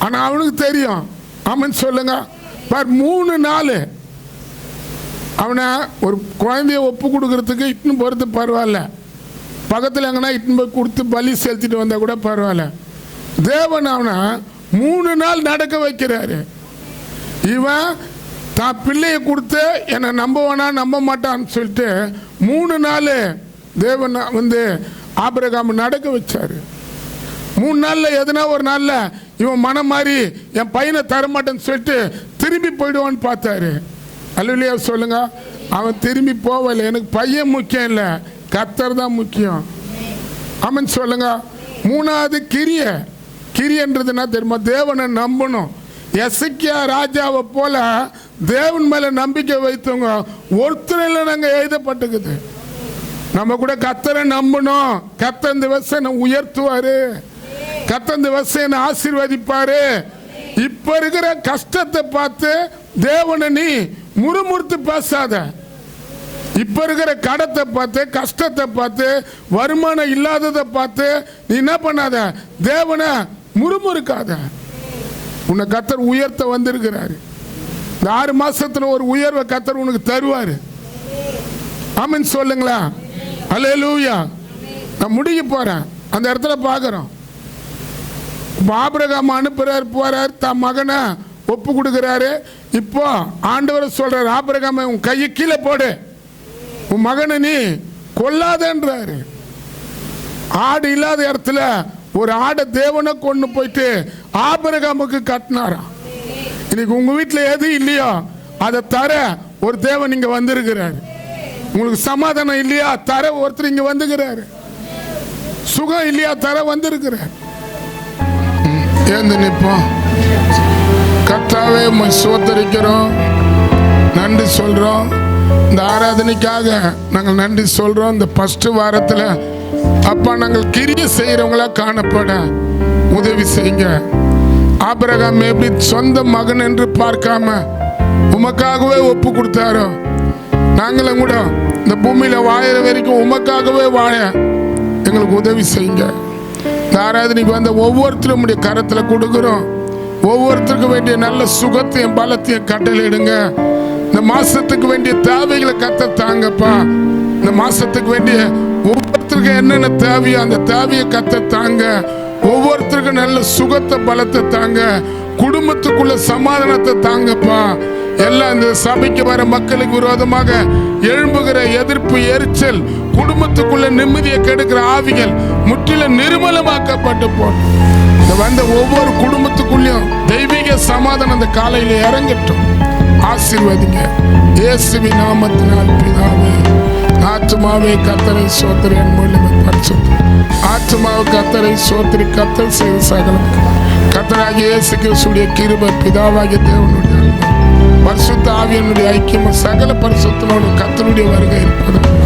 ஆனா அவனுக்கு தெரியும். ஆமென் சொல்லுங்க. 3 நாள் அவனை ஒரு குழந்தைய ஒப்பு கொடுக்கறதுக்கு இட்டுன்னு போறது பரவாயில்ல, பக்கத்தில் எங்கன்னா இட்டுன்னு போய் கொடுத்து பலி செலுத்திட்டு வந்தா கூட பரவாயில்ல. தேவன் அவனை 3 நாள் நடக்க வைக்கிறாரு. இவன் தான் பிள்ளைய கொடுத்து என்னை நம்புவானா நம்ப மாட்டான்னு சொல்லிட்டு 3 நாள் தேவன் வந்து ஆபிரகாம் நடக்க வச்சாரு. 3 நாளில் எதுனா ஒரு நாளில் இவன் மனம் மாறி என் பையனை தரமாட்டேன்னு சொல்லிட்டு திரும்பி போயிடுவான்னு பார்த்தாரு. அல்லேலூயா சொல்லுங்க. அவன் திரும்பி போகல. எனக்கு பையன் முக்கியம் இல்லை, கர்த்தர் தான் முக்கியம். ஆமென் சொல்லுங்க. மூணாவது கிரியன்றது என்ன தெரியுமா? தேவனை நம்பணும். எசேக்கியா ராஜாவை போல தேவன் மேல நம்பிக்கை வைத்தவங்க ஒருத்தரில் நாங்க எழுதப்பட்டுக்குது. நம்ம கூட கர்த்தரை நம்பணும். கர்த்தர் இந்த விவசாயம் உயர்த்துவாரு, கர்த்தர் இந்த விவசாயம் ஆசீர்வதிப்பாரு. இப்ப இருக்கிற கஷ்டத்தை பார்த்து தேவனை நீ முறுமுறுத்து பேசாத. இப்ப இருக்கிற கடத்தை பார்த்து, கஷ்டத்தை பார்த்து, வருமானம் இல்லாததை பார்த்து நீ என்ன பண்ணாத, தேவனை முறுமுறுக்காத. உன்னை கர்த்தர் உயர்த்த வந்திருக்கிறாரு. இந்த 6 மாசத்துல ஒரு உயர்வை கர்த்தர் உனக்கு தருவாரு. ஆமென் சொல்லுங்களா. அல்லேலூயா. நான் முடிக்க போறேன். அந்த இடத்துல பார்க்கிறோம். ஆபிரகாம் அனுப்புறாரு, போறாரு, தன் மகனை ஒப்பு கொடுக்கிறாரு. இப்போ ஆண்டவர் சொல்றாரு, ஆபிரகாம் உன் கையை கீழே போடு, உன் மகனை நீ கொல்லாதன்றாரு. ஆடு இல்லாத இடத்துல ஒரு ஆடை தேவனை கொண்டு போயிட்டு ஆபிரகாமுக்கு கட்டினாராம். இன்னைக்கு உங்க வீட்டில் எது இல்லையோ அதை தர ஒரு தேவன் இங்க வந்திருக்கிறாரு. உங்களுக்கு சமாதானம் இல்லையா, தர ஒருத்தர் இங்க வந்துக்கிறாரு. சுகம் இல்லையா, தர வந்திருக்கிறார். ஏந்து நிற்போம். கர்த்தாவே உம்மை ஸ்தோத்திரிக்கிறோம், நன்றி சொல்றோம். இந்த ஆராதனைக்காக நாங்கள் நன்றி சொல்றோம். இந்த ஃபர்ஸ்ட் வாரத்தில் அப்பா நாங்கள் கிரியை செய்கிறவங்களா காணப்பட உதவி செய்யுங்க. ஆபிரகாம் எப்படி சொந்த மகன் என்று பார்க்காம உமக்காகவே ஒப்பு கொடுத்தாரோ, நாங்களும் கூட இந்த பூமியில வாழற வரைக்கும் உமக்காகவே வாழ எங்களுக்கு உதவி செய்யுங்க. இந்த ஆராதனைக்கு வந்த ஒவ்வொருத்தரும் உடைய கரத்தில் கொடுக்குறோம். ஒவ்வொருத்தருக்கும் வேண்டிய நல்ல சுகத்தையும் பலத்தையும் கட்டளையிடுங்க. இந்த மாசத்துக்கு வேண்டிய தேவைகளை கத்த தாங்கப்பா. இந்த மாசத்துக்கு வேண்டிய ஒவ்வொருத்தருக்கும் என்னென்ன தேவையோ அந்த தேவையை கத்த தாங்க. ஒவ்வொருத்தருக்கும் நல்ல சுகத்தை பலத்தை தாங்க. குடும்பத்துக்குள்ள சமாதானத்தை தாங்கப்பா. எல்லாம் இந்த சபைக்கு வர மக்களுக்கு விரோதமாக எழும்புகிற எதிர்ப்பு, எரிச்சல், குடும்பத்துக்குள்ள நிம்மதியை கெடுக்கிற ஆவிகள் முற்றிலும் நிர்மலமாக்கப்பட்டு போடும். இந்த வந்த ஒவ்வொரு குடும்பத்துக்குள்ளேயும் தெய்வீக சமாதானம் அந்த காலையில இறங்கட்டும். ஆசீர்வதிங்க இயேசுவின் நாமத்தினால் பிதாவே. ஆத்துமாவே கர்த்தரை ஸ்தோத்திரி, என் மூலமே பரிசுத்த ஆத்துமாவே கர்த்தரை ஸ்தோத்திரி. கர்த்தர் செய்த சகலம் கர்த்தராகிய இயேசு கிறிஸ்துவின் கிருபை, பிதாவாகிய தேவனுடைய அன்பு, பரிசுத்த ஆவியினுடைய ஐக்கியம், சகல பரிசுத்தனோடு கர்த்தருடைய வருகை இருப்பதாக